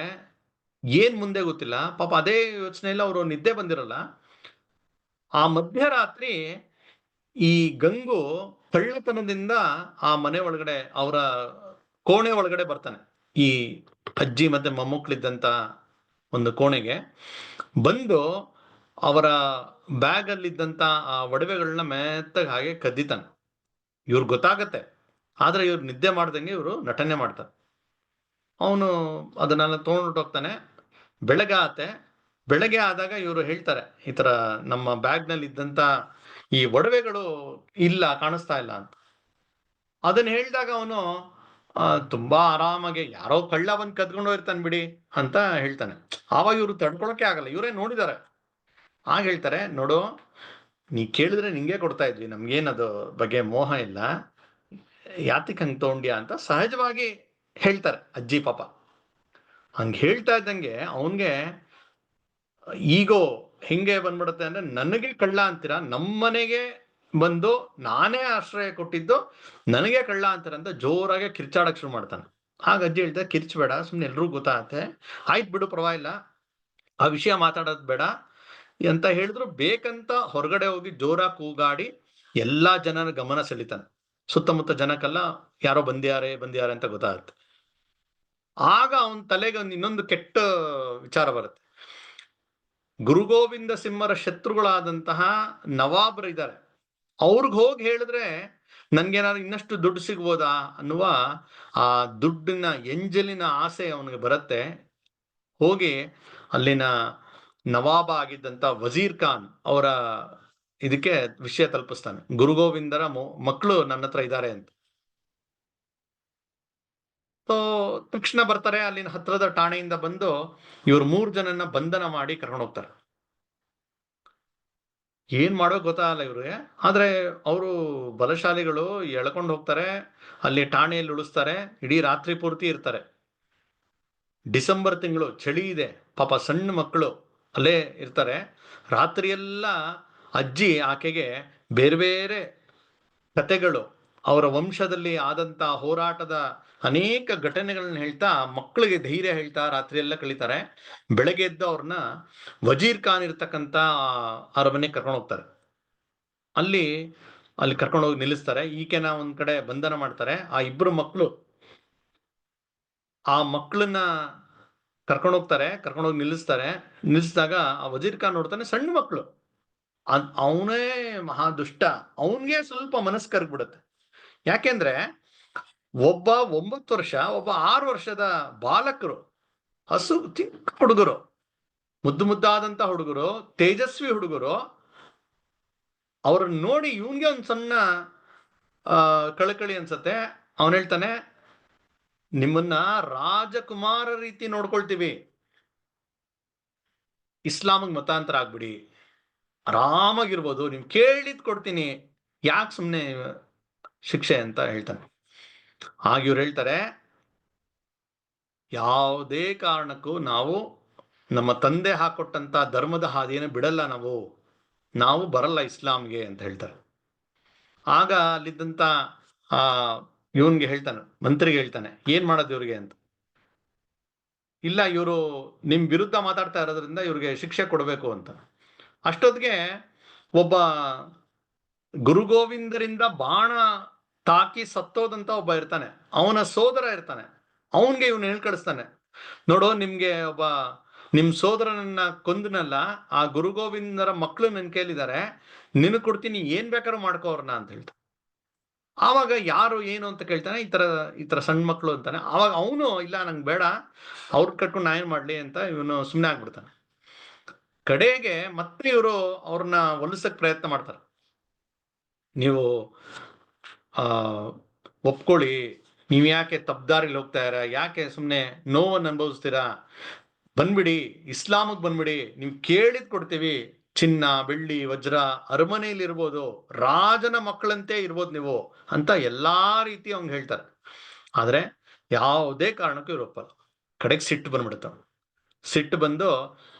ಏನ್ ಮುಂದೆ ಗೊತ್ತಿಲ್ಲ. ಪಾಪ ಅದೇ ಯೋಚನೆಯಲ್ಲಿ ಅವರು ನಿದ್ದೆ ಬಂದಿರಲ್ಲ. ಆ ಮಧ್ಯರಾತ್ರಿ ಈ ಗಂಗು ಕಳ್ಳತನದಿಂದ ಆ ಮನೆ ಒಳಗಡೆ, ಅವರ ಕೋಣೆ ಒಳಗಡೆ ಬರ್ತಾನೆ. ಈ ಅಜ್ಜಿ ಮತ್ತೆ ಮೊಮ್ಮಕ್ಕಳಿದ್ದಂತ ಒಂದು ಕೋಣೆಗೆ ಬಂದು ಅವರ ಬ್ಯಾಗ್ ಅಲ್ಲಿದ್ದಂತ ಆ ಒಡವೆಗಳನ್ನ ಮೆತ್ತಗೆ ಹಾಗೆ ಕದ್ದಿತಾನೆ. ಇವ್ರಿಗೆ ಗೊತ್ತಾಗತ್ತೆ, ಆದ್ರೆ ಇವ್ರು ನಿದ್ದೆ ಮಾಡ್ದಂಗೆ ಇವರು ನಟನೆ ಮಾಡ್ತಾರೆ. ಅವನು ಅದನ್ನೆಲ್ಲ ತೊಗೊಂಡೋಗ್ತಾನೆ. ಬೆಳಗ್ಗೆ ಆತೆ. ಬೆಳಗ್ಗೆ ಆದಾಗ ಇವರು ಹೇಳ್ತಾರೆ, ಈ ತರ ನಮ್ಮ ಬ್ಯಾಗ್ ನಲ್ಲಿ ಇದ್ದಂತ ಈ ಒಡವೆಗಳು ಇಲ್ಲ, ಕಾಣಿಸ್ತಾ ಇಲ್ಲ ಅಂತ. ಅದನ್ನ ಹೇಳಿದಾಗ ಅವನು ತುಂಬಾ ಆರಾಮಾಗಿ, ಯಾರೋ ಕಳ್ಳ ಬಂದ್ ಕದ್ಕೊಂಡು ಹೋಗಿರ್ತಾನೆ ಬಿಡಿ ಅಂತ ಹೇಳ್ತಾನೆ. ಆವಾಗ ಇವ್ರು ತಡ್ಕೊಳಕ್ಕೆ ಆಗಲ್ಲ, ಇವರೇ ನೋಡಿದ್ದಾರೆ. ಆಗ ಹೇಳ್ತಾರೆ, ನೋಡು, ನೀ ಕೇಳಿದ್ರೆ ನಿಂಗೆ ಕೊಡ್ತಾ ಇದ್ವಿ, ನಮ್ಗೇನದು ಬಗ್ಗೆ ಮೋಹ ಇಲ್ಲ, ಯಾತಿಕ್ ಹಂಗ್ ತಗೊಂಡ್ಯಾ ಅಂತ ಸಹಜವಾಗಿ ಹೇಳ್ತಾರೆ ಅಜ್ಜಿ ಪಾಪ. ಹಂಗ್ ಹೇಳ್ತಾ ಇದ್ದಂಗೆ ಅವನ್ಗೆ ಈಗೋ ಹೆಂಗೆ ಬಂದ್ಬಿಡುತ್ತೆ ಅಂದ್ರೆ, ನನಗೆ ಕಳ್ಳ ಅಂತೀರಾ, ನಮ್ಮನೆಗೆ ಬಂದು ನಾನೇ ಆಶ್ರಯ ಕೊಟ್ಟಿದ್ದು, ನನಗೆ ಕಳ್ಳ ಅಂತೀರ ಅಂತ ಜೋರಾಗಿ ಕಿರ್ಚಾಡಕ್ ಶುರು ಮಾಡ್ತಾನೆ. ಆಗ ಅಜ್ಜಿ ಹೇಳ್ತಾರೆ, ಕಿರ್ಚ್ಬೇಡ, ಸುಮ್ನೆ ಎಲ್ರಿಗೂ ಗೊತ್ತಾಗತ್ತೆ, ಆಯ್ತು ಬಿಡು ಪರವಾಗಿಲ್ಲ, ಆ ವಿಷಯ ಮಾತಾಡೋದು ಬೇಡ ಅಂತ ಹೇಳಿದ್ರು. ಬೇಕಂತ ಹೊರಗಡೆ ಹೋಗಿ ಜೋರಾಗಿ ಕೂಗಾಡಿ ಎಲ್ಲಾ ಜನರ ಗಮನ ಸೆಳಿತಾನೆ. ಸುತ್ತಮುತ್ತ ಜನಕ್ಕೆಲ್ಲ ಯಾರೋ ಬಂದ್ಯಾರೆ ಅಂತ ಗೊತ್ತಾಗುತ್ತೆ. ಆಗ ಅವನ ತಲೆಗೆ ಒಂದು ಇನ್ನೊಂದು ಕೆಟ್ಟ ವಿಚಾರ ಬರುತ್ತೆ. ಗುರುಗೋವಿಂದ ಸಿಂಹರ ಶತ್ರುಗಳಾದಂತಹ ನವಾಬರು ಇದ್ದಾರೆ, ಅವ್ರಿಗೆ ಹೋಗಿ ಹೇಳಿದ್ರೆ ನನ್ಗೇನಾದ್ರು ಇನ್ನಷ್ಟು ದುಡ್ಡು ಸಿಗ್ಬೋದಾ ಅನ್ನುವ ಆ ದುಡ್ಡಿನ ಎಂಜಲಿನ ಆಸೆ ಅವನಿಗೆ ಬರುತ್ತೆ. ಹೋಗಿ ಅಲ್ಲಿನ ನವಾಬ ಆಗಿದ್ದಂತ ವಜೀರ್ ಖಾನ್ ಅವರ ಇದಕ್ಕೆ ವಿಷಯ ತಲುಪಿಸ್ತಾನೆ, ಗುರುಗೋವಿಂದರ ಮಕ್ಕಳು ನನ್ನ ಹತ್ರ ಇದ್ದಾರೆ ಅಂತ. ಸೊ ತಕ್ಷಣ ಬರ್ತಾರೆ, ಅಲ್ಲಿನ ಹತ್ರದ ಠಾಣೆಯಿಂದ ಬಂದು ಇವ್ರು 3 ಜನನ್ನ ಬಂಧನ ಮಾಡಿ ಕರ್ಕೊಂಡು ಹೋಗ್ತಾರೆ. ಏನ್ ಮಾಡೋ ಗೊತ್ತಾಗಲ್ಲ ಇವ್ರಿಗೆ. ಆದ್ರೆ ಅವರು ಬಲಶಾಲಿಗಳು, ಎಳ್ಕೊಂಡು ಹೋಗ್ತಾರೆ, ಅಲ್ಲಿ ಠಾಣೆಯಲ್ಲಿ ಉಳಿಸ್ತಾರೆ, ಇಡೀ ರಾತ್ರಿ ಪೂರ್ತಿ ಇರ್ತಾರೆ. ಡಿಸೆಂಬರ್ ತಿಂಗಳು, ಚಳಿ ಇದೆ, ಪಾಪ ಸಣ್ಣ ಮಕ್ಕಳು ಅಲ್ಲೇ ಇರ್ತಾರೆ. ರಾತ್ರಿಯೆಲ್ಲ ಅಜ್ಜಿ ಆಕೆಗೆ ಬೇರೆ ಬೇರೆ ಕತೆಗಳು, ಅವರ ವಂಶದಲ್ಲಿ ಆದಂತ ಹೋರಾಟದ ಅನೇಕ ಘಟನೆಗಳನ್ನ ಹೇಳ್ತಾ ಮಕ್ಕಳಿಗೆ ಧೈರ್ಯ ಹೇಳ್ತಾ ರಾತ್ರಿ ಎಲ್ಲ ಕಳೀತಾರೆ. ಬೆಳಗ್ಗೆ ಎದ್ದು ಅವ್ರನ್ನ ವಜೀರ್ ಖಾನ್ ಇರ್ತಕ್ಕಂಥ ಅರಮನೆ ಕರ್ಕೊಂಡು ಹೋಗ್ತಾರೆ. ಅಲ್ಲಿ ಕರ್ಕೊಂಡು ಹೋಗಿ ನಿಲ್ಲಿಸ್ತಾರೆ. ಈಕೆನ ಒಂದ್ ಕಡೆ ಬಂಧನ ಮಾಡ್ತಾರೆ. ಆ ಇಬ್ರು ಮಕ್ಕಳು, ಆ ಮಕ್ಕಳನ್ನ ಕರ್ಕೊಂಡು ಹೋಗ್ತಾರೆ, ಕರ್ಕೊಂಡು ಹೋಗಿ ನಿಲ್ಲಿಸ್ತಾರೆ. ನಿಲ್ಲಿಸಿದಾಗ ಆ ವಜೀರ್ ಖಾನ್ ನೋಡ್ತಾನೆ, ಸಣ್ಣ ಮಕ್ಕಳು, ಅವನೇ ಮಹಾ ದುಷ್ಟ. ಅವನ್ಗೆ ಸ್ವಲ್ಪ ಮನಸ್ಸು ಕರ್ಗ್ಬಿಡುತ್ತೆ. ಯಾಕೆಂದ್ರೆ ಒಬ್ಬ 9 ವರ್ಷ, ಒಬ್ಬ 6 ವರ್ಷದ ಬಾಲಕರು, ಹಸು ಚಿಕ್ಕ ಹುಡುಗರು, ಮುದ್ದು ಮುದ್ದಾದಂತ ಹುಡುಗರು, ತೇಜಸ್ವಿ ಹುಡುಗರು, ಅವ್ರನ್ನ ನೋಡಿ ಇವನ್ಗೆ ಒಂದ್ ಸಣ್ಣ ಕಳಕಳಿ ಅನ್ಸತ್ತೆ. ಅವನ್ ಹೇಳ್ತಾನೆ, ನಿಮ್ಮನ್ನ ರಾಜಕುಮಾರ ರೀತಿ ನೋಡ್ಕೊಳ್ತೀವಿ, ಇಸ್ಲಾಮಿಗೆ ಮತಾಂತರ ಆಗ್ಬಿಡಿ, ಆರಾಮಾಗಿರ್ಬೋದು, ನಿಮ್ ಕೇಳಿದ್ ಕೊಡ್ತೀನಿ, ಯಾಕೆ ಸುಮ್ನೆ ಶಿಕ್ಷೆ ಅಂತ ಹೇಳ್ತಾನೆ. ಆಗ ಇವ್ರು ಹೇಳ್ತಾರೆ, ಯಾವುದೇ ಕಾರಣಕ್ಕೂ ನಾವು ನಮ್ಮ ತಂದೆ ಹಾಕೊಟ್ಟಂತ ಧರ್ಮದ ಹಾದಿಯನ್ನು ಬಿಡಲ್ಲ, ನಾವು ಬರಲ್ಲ ಇಸ್ಲಾಂಗೆ ಅಂತ ಹೇಳ್ತಾರೆ. ಆಗ ಅಲ್ಲಿದ್ದಂತ ಇವನ್ಗೆ ಹೇಳ್ತಾನೆ, ಮಂತ್ರಿಗೆ ಹೇಳ್ತಾನೆ, ಏನ್ ಮಾಡೋದು ಇವ್ರಿಗೆ ಅಂತ. ಇಲ್ಲ, ಇವರು ನಿಮ್ ವಿರುದ್ಧ ಮಾತಾಡ್ತಾ ಇರೋದ್ರಿಂದ ಇವ್ರಿಗೆ ಶಿಕ್ಷೆ ಕೊಡಬೇಕು ಅಂತ. ಅಷ್ಟೊತ್ತಿಗೆ ಒಬ್ಬ ಗುರುಗೋವಿಂದರಿಂದ ಬಾಣ ತಾಕಿ ಸತ್ತೋದಂತ ಒಬ್ಬ ಇರ್ತಾನೆ, ಅವನ ಸೋದರ ಇರ್ತಾನೆ. ಅವನ್ಗೆ ಇವನು ಹೇಳ್ಕಳಿಸ್ತಾನೆ, ನೋಡು, ನಿಮ್ಗೆ ಒಬ್ಬ ನಿಮ್ ಸೋದರನನ್ನ ಕೊಂದನಲ್ಲ, ಆ ಗುರುಗೋವಿಂದರ ಮಕ್ಕಳು ನನ್ ಕೇಳಿದ್ದಾರೆ, ನಿನಗ್ ಕೊಡ್ತೀನಿ, ಏನ್ ಬೇಕಾದ್ರೂ ಮಾಡ್ಕೋ ಅವ್ರನ್ನ ಅಂತ ಹೇಳ್ತಾನೆ. ಆವಾಗ ಯಾರು ಏನು ಅಂತ ಕೇಳ್ತಾನೆ, ಈ ತರ ಸಣ್ಣ ಮಕ್ಕಳು ಅಂತಾನೆ. ಆವಾಗ ಅವನು, ಇಲ್ಲ ನಂಗೆ ಬೇಡ, ಅವ್ರ ಕಟ್ಕೊಂಡು ನಾ ಏನ್ ಮಾಡ್ಲಿ ಅಂತ ಇವನು ಸುಮ್ಮನೆ ಆಗ್ಬಿಡ್ತಾನೆ. ಕಡೆಗೆ ಮತ್ತೆ ಇವರು ಅವ್ರನ್ನ ಒಲಿಸಕ್ ಪ್ರಯತ್ನ ಮಾಡ್ತಾರೆ. ನೀವು ಒಪ್ಕೊಳ್ಳಿ, ನೀವ್ ಯಾಕೆ ತಪ್ಪದಾರಿಲಿ ಹೋಗ್ತಾ ಇರ, ಯಾಕೆ ಸುಮ್ಮನೆ ನೋವನ್ನು ಅನುಭವಿಸ್ತೀರಾ, ಬಂದ್ಬಿಡಿ, ಇಸ್ಲಾಮಿಗೆ ಬಂದ್ಬಿಡಿ, ನೀವು ಕೇಳಿದ್ ಕೊಡ್ತೀವಿ, ಚಿನ್ನ ಬೆಳ್ಳಿ ವಜ್ರ ಅರಮನೆಯಲ್ಲಿ ಇರ್ಬೋದು, ರಾಜನ ಮಕ್ಕಳಂತೆ ಇರ್ಬೋದು ನೀವು ಅಂತ ಎಲ್ಲಾ ರೀತಿ ಅವ್ನ್ ಹೇಳ್ತಾರೆ. ಆದ್ರೆ ಯಾವುದೇ ಕಾರಣಕ್ಕೂ ಇವ್ರು ಒಪ್ಪಲ್ಲ. ಕಡೆಗೆ ಸಿಟ್ಟು ಬಂದ್ಬಿಡುತ್ತ. ಸಿಟ್ಟು ಬಂದು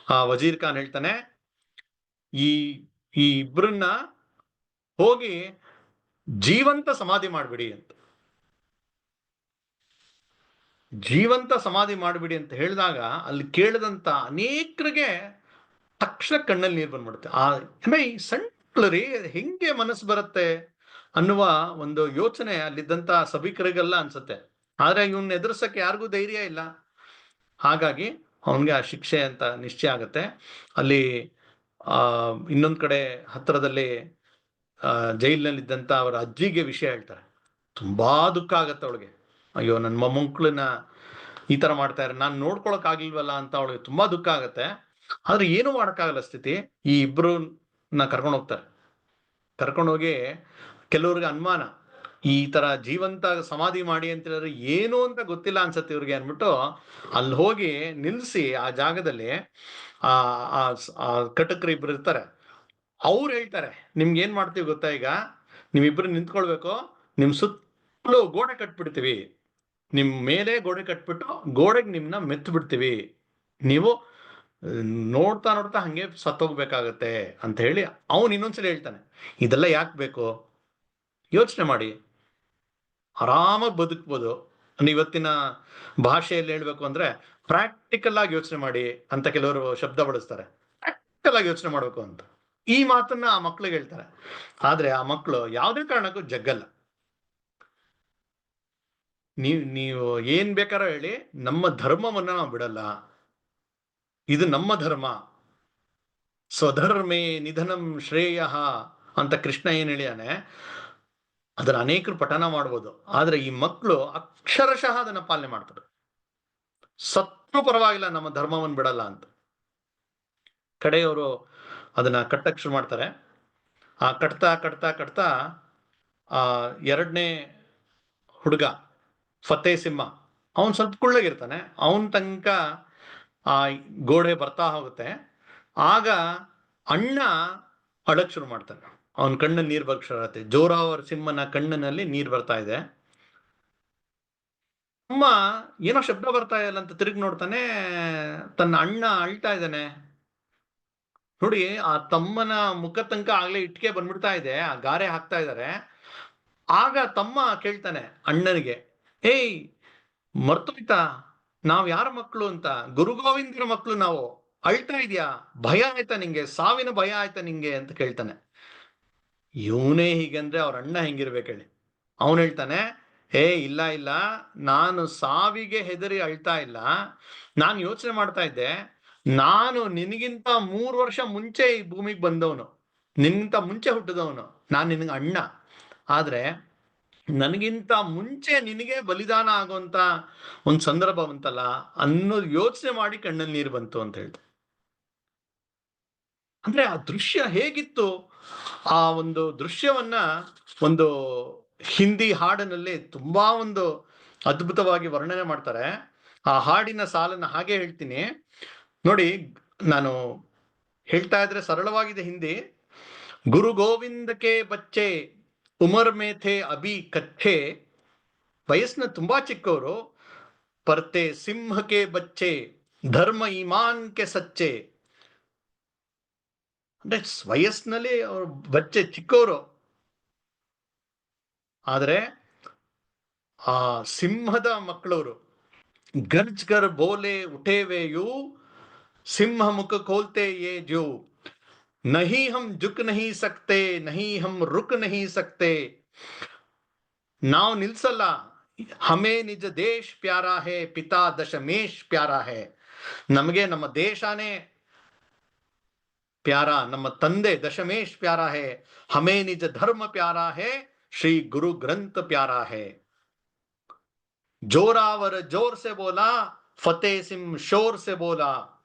ಆ ವಜೀರ್ ಖಾನ್ ಹೇಳ್ತಾನೆ, ಈ ಇಬ್ರನ್ನ ಹೋಗಿ ಜೀವಂತ ಸಮಾಧಿ ಮಾಡ್ಬಿಡಿ ಅಂತ. ಜೀವಂತ ಸಮಾಧಿ ಮಾಡ್ಬಿಡಿ ಅಂತ ಹೇಳಿದಾಗ ಅಲ್ಲಿ ಕೇಳಿದಂತ ಅನೇಕರಿಗೆ ತಕ್ಷಣ ಕಣ್ಣಲ್ಲಿ ನೀರು ಬಂದ್ಬಿಡುತ್ತೆ. ಈ ಸಣ್ಣ ಮಕ್ಕಳು ಹೆಂಗೆ ಮನಸ್ಸು ಬರುತ್ತೆ ಅನ್ನುವ ಒಂದು ಯೋಚನೆ ಅಲ್ಲಿದ್ದಂತ ಸಭಿಕರಿಗೆಲ್ಲ ಅನ್ಸುತ್ತೆ. ಆದ್ರೆ ಇವನ್ನ ಎದುರಿಸಕ್ಕೆ ಯಾರಿಗೂ ಧೈರ್ಯ ಇಲ್ಲ. ಹಾಗಾಗಿ ಅವನ್ಗೆ ಆ ಶಿಕ್ಷೆ ಅಂತ ನಿಶ್ಚಯ ಆಗತ್ತೆ. ಅಲ್ಲಿ ಇನ್ನೊಂದ್ ಕಡೆ ಹತ್ತಿರದಲ್ಲಿ ಜೈಲಿನಲ್ಲಿದ್ದಂತ ಅವರ ಅಜ್ಜಿಗೆ ವಿಷಯ ಹೇಳ್ತಾರೆ. ತುಂಬಾ ದುಃಖ ಆಗತ್ತೆ ಅವಳಿಗೆ. ಅಯ್ಯೋ, ನನ್ನ ಮೊಮ್ಮಕ್ಕಳನ್ನ ಈ ತರ ಮಾಡ್ತಾ ಇದ್ದಾರೆ, ನಾನು ನೋಡ್ಕೊಳಕ್ ಆಗಿಲ್ವಲ್ಲ ಅಂತ ಅವಳಿಗೆ ತುಂಬಾ ದುಃಖ ಆಗತ್ತೆ. ಆದ್ರೆ ಏನು ಮಾಡಕ್ಕಾಗಲ್ಲ ಸ್ಥಿತಿ. ಈ ಇಬ್ರನ್ನ ಕರ್ಕೊಂಡು ಹೋಗ್ತಾರೆ. ಕರ್ಕೊಂಡೋಗಿ ಕೆಲವ್ರಿಗೆ ಅನುಮಾನ, ಈ ತರ ಜೀವಂತ ಸಮಾಧಿ ಮಾಡಿ ಅಂತ ಹೇಳಿದ್ರೆ ಏನು ಅಂತ ಗೊತ್ತಿಲ್ಲ ಅನ್ಸತ್ತೆ ಇವ್ರಿಗೆ ಅನ್ಬಿಟ್ಟು ಅಲ್ಲಿ ಹೋಗಿ ನಿಲ್ಸಿ ಆ ಜಾಗದಲ್ಲಿ ಆ ಕಟಕರು ಇಬ್ರು ಇರ್ತಾರೆ. ಅವ್ರು ಹೇಳ್ತಾರೆ, ನಿಮ್ಗೆ ಏನ್ ಮಾಡ್ತೀವಿ ಗೊತ್ತಾ, ಈಗ ನಿಮ್ಮಿಬ್ರು ನಿಂತ್ಕೊಳ್ಬೇಕು, ನಿಮ್ ಸುತ್ತಲೂ ಗೋಡೆ ಕಟ್ಬಿಡ್ತೀವಿ, ನಿಮ್ ಮೇಲೆ ಗೋಡೆ ಕಟ್ಬಿಟ್ಟು ಗೋಡೆಗೆ ನಿಮ್ನ ಮೆತ್ತು ಬಿಡ್ತೀವಿ, ನೀವು ನೋಡ್ತಾ ನೋಡ್ತಾ ಹಂಗೆ ಸತ್ತೋಗ್ಬೇಕಾಗತ್ತೆ ಅಂತ ಹೇಳಿ ಅವನು ಇನ್ನೊಂದ್ಸಲ ಹೇಳ್ತಾನೆ. ಇದೆಲ್ಲ ಯಾಕೆ ಬೇಕು, ಯೋಚನೆ ಮಾಡಿ, ಆರಾಮಾಗಿ ಬದುಕ್ಬೋದು. ಇವತ್ತಿನ ಭಾಷೆಯಲ್ಲಿ ಹೇಳ್ಬೇಕು ಅಂದ್ರೆ ಪ್ರಾಕ್ಟಿಕಲ್ ಆಗಿ ಯೋಚನೆ ಮಾಡಿ ಅಂತ ಕೆಲವರು ಶಬ್ದ ಬಳಸ್ತಾರೆ. ಪ್ರಾಕ್ಟಿಕಲ್ ಆಗಿ ಯೋಚನೆ ಮಾಡ್ಬೇಕು ಅಂತ ಈ ಮಾತನ್ನ ಆ ಮಕ್ಳಿಗೆ ಹೇಳ್ತಾರೆ. ಆದ್ರೆ ಆ ಮಕ್ಕಳು ಯಾವುದೇ ಕಾರಣಕ್ಕೂ ಜಗ್ಗಲ್ಲ. ನೀವು ಏನ್ ಬೇಕಾರ ಹೇಳಿ, ನಮ್ಮ ಧರ್ಮವನ್ನ ನಾವು ಬಿಡಲ್ಲ, ಇದು ನಮ್ಮ ಧರ್ಮ, ಸ್ವಧರ್ಮೇ ನಿಧನಂ ಶ್ರೇಯ ಅಂತ ಕೃಷ್ಣ ಏನ್ ಹೇಳಿಯಾನೆ, ಅದನ್ನ ಅನೇಕರು ಪಠನ ಮಾಡ್ಬೋದು. ಆದ್ರೆ ಈ ಮಕ್ಕಳು ಅಕ್ಷರಶಃ ಅದನ್ನ ಪಾಲನೆ ಮಾಡ್ತಾರೆ. ಸತ್ರು ಪರವಾಗಿಲ್ಲ, ನಮ್ಮ ಧರ್ಮವನ್ನು ಬಿಡಲ್ಲ ಅಂತ. ಕಡೆಯವರು ಅದನ್ನ ಕಟ್ಟಕ್ ಶುರು ಮಾಡ್ತಾರೆ. ಆ ಕಟ್ತಾ ಕಟ್ತಾ ಕಟ್ತಾ ಆ ಎರಡನೇ ಹುಡುಗ ಫತೇ ಸಿಂಹ, ಅವನ್ ಸ್ವಲ್ಪ ಕುಳ್ಳಗಿರ್ತಾನೆ. ಅವನ್ ತನಕ ಆ ಗೋಡೆ ಬರ್ತಾ ಹೋಗುತ್ತೆ. ಆಗ ಅಣ್ಣ ಅಳಕ್ ಶುರು ಮಾಡ್ತಾನೆ. ಅವನ ಕಣ್ಣಲ್ಲಿ ನೀರು ಬರ್ಕ್ ಶುರು ಆಗುತ್ತೆ. ಜೋರಾವರ್ ಸಿಂಹನ ಕಣ್ಣಿನಲ್ಲಿ ನೀರು ಬರ್ತಾ ಇದೆ. ಅಮ್ಮ ಏನೋ ಶಬ್ದ ಬರ್ತಾ ಇಲ್ಲ ಅಂತ ತಿರುಗಿ ನೋಡ್ತಾನೆ. ತನ್ನ ಅಣ್ಣ ಅಳ್ತಾ ಇದ್ದಾನೆ. ನೋಡಿ, ಆ ತಮ್ಮನ ಮುಖ ತನಕ ಆಗ್ಲೇ ಇಟ್ಕೆ ಬಂದ್ಬಿಡ್ತಾ ಇದೆ, ಆ ಗಾರೆ ಹಾಕ್ತಾ ಇದ್ದಾರೆ. ಆಗ ತಮ್ಮ ಕೇಳ್ತಾನೆ ಅಣ್ಣನಿಗೆ, ಏಯ್ ಮರ್ತೋಯ್ತಾ ನಾವ್ ಯಾರ ಮಕ್ಕಳು ಅಂತ? ಗುರು ಗೋವಿಂದರ ಮಕ್ಕಳು ನಾವು. ಅಳ್ತಾ ಇದೆಯಾ? ಭಯ ಆಯ್ತಾ ನಿಂಗೆ? ಸಾವಿನ ಭಯ ಆಯ್ತಾ ನಿಂಗೆ ಅಂತ ಕೇಳ್ತಾನೆ. ಇವನೇ ಹೀಗಂದ್ರೆ ಅವ್ರ ಅಣ್ಣ ಹೆಂಗಿರ್ಬೇಕು ಹೇಳಿ. ಅವನು ಹೇಳ್ತಾನೆ, ಹೇ ಇಲ್ಲ ಇಲ್ಲ, ನಾನು ಸಾವಿಗೆ ಹೆದರಿ ಅಳ್ತಾ ಇಲ್ಲ. ನಾನು ಯೋಚನೆ ಮಾಡ್ತಾ ಇದ್ದೆ, ನಾನು ನಿನಗಿಂತ 3 ವರ್ಷ ಮುಂಚೆ ಈ ಭೂಮಿಗೆ ಬಂದವನು, ನಿನ್ಗಿಂತ ಮುಂಚೆ ಹುಟ್ಟಿದವನು, ನಾನು ನಿನಗೆ ಅಣ್ಣ. ಆದ್ರೆ ನನಗಿಂತ ಮುಂಚೆ ನಿನಗೆ ಬಲಿದಾನ ಆಗುವಂತ ಒಂದು ಸಂದರ್ಭ ಬಂತಲ್ಲ ಅನ್ನೋದು ಯೋಚನೆ ಮಾಡಿ ಕಣ್ಣಲ್ಲಿ ನೀರು ಬಂತು ಅಂತ ಹೇಳ್ತಾರೆ. ಅಂದ್ರೆ ಆ ದೃಶ್ಯ ಹೇಗಿತ್ತು? ಆ ಒಂದು ದೃಶ್ಯವನ್ನ ಒಂದು ಹಿಂದಿ ಹಾಡಿನಲ್ಲಿ ತುಂಬಾ ಒಂದು ಅದ್ಭುತವಾಗಿ ವರ್ಣನೆ ಮಾಡ್ತಾರೆ. ಆ ಹಾಡಿನ ಸಾಲನ್ನ ಹಾಗೆ ಹೇಳ್ತೀನಿ ನೋಡಿ. ನಾನು ಹೇಳ್ತಾ ಇದ್ರೆ ಸರಳವಾಗಿದೆ ಹಿಂದಿ. ಗುರು ಗೋವಿಂದಕ್ಕೆ ಬಚ್ಚೆ ಉಮರ್ ಮೇಥೆ ಅಭಿ ಕಚ್ಚೆ, ವಯಸ್ಸಿನ ತುಂಬಾ ಚಿಕ್ಕವರು. ಪರ್ತೆ ಸಿಂಹಕ್ಕೆ ಬಚ್ಚೆ ಧರ್ಮ ಇಮಾನ್ಗೆ ಸಚ್ಚೆ. ಅಂದ್ರೆ ವಯಸ್ಸಿನಲ್ಲಿ ಅವ್ರು ಬಚ್ಚೆ ಚಿಕ್ಕವರು, ಆದ್ರೆ ಆ ಸಿಂಹದ ಮಕ್ಕಳವರು. ಗರ್ಜ್ ಗರ್ ಬೋಲೆ ಉಠೇವೆಯು ಸಿಂಹ ಮುಖ ಖೋಲ್ತೆ ಯೇ ಜೋ, ನಹಿ ಹಮ್ ಜುಕ್ ನಹಿ ಸಕ್ತೆ ನಹಿ ಹಮ್ ರುಕ್ ನಹಿ ಸಕ್ತೆ. ನಾವು ನಿಲ್ಸಲ್ಲ, ಹಮೇ ನಿಜ ದೇಶ್ ಪ್ಯಾರಾ ಹೇ ಪಿತಾ ದಶಮೇಶ್ ಪ್ಯಾರಾ ಹೇ. ನಮಗೆ ನಮ್ಮ ದೇಶನೇ ಪ್ಯಾರ, ನಮ್ಮ ತಂದೆ ದಶಮೇಶ್ ಪ್ಯಾರಾ ಹೇ. ಹಮೇ ನಿಜ ಧರ್ಮ ಪ್ಯಾರಾ ಹೇ, ಶ್ರೀ ಗುರು ಗ್ರಂಥ ಪ್ಯಾರಾ ಹೇ. जोरावर जोर से बोला, फतेह सिंह शोर से बोला,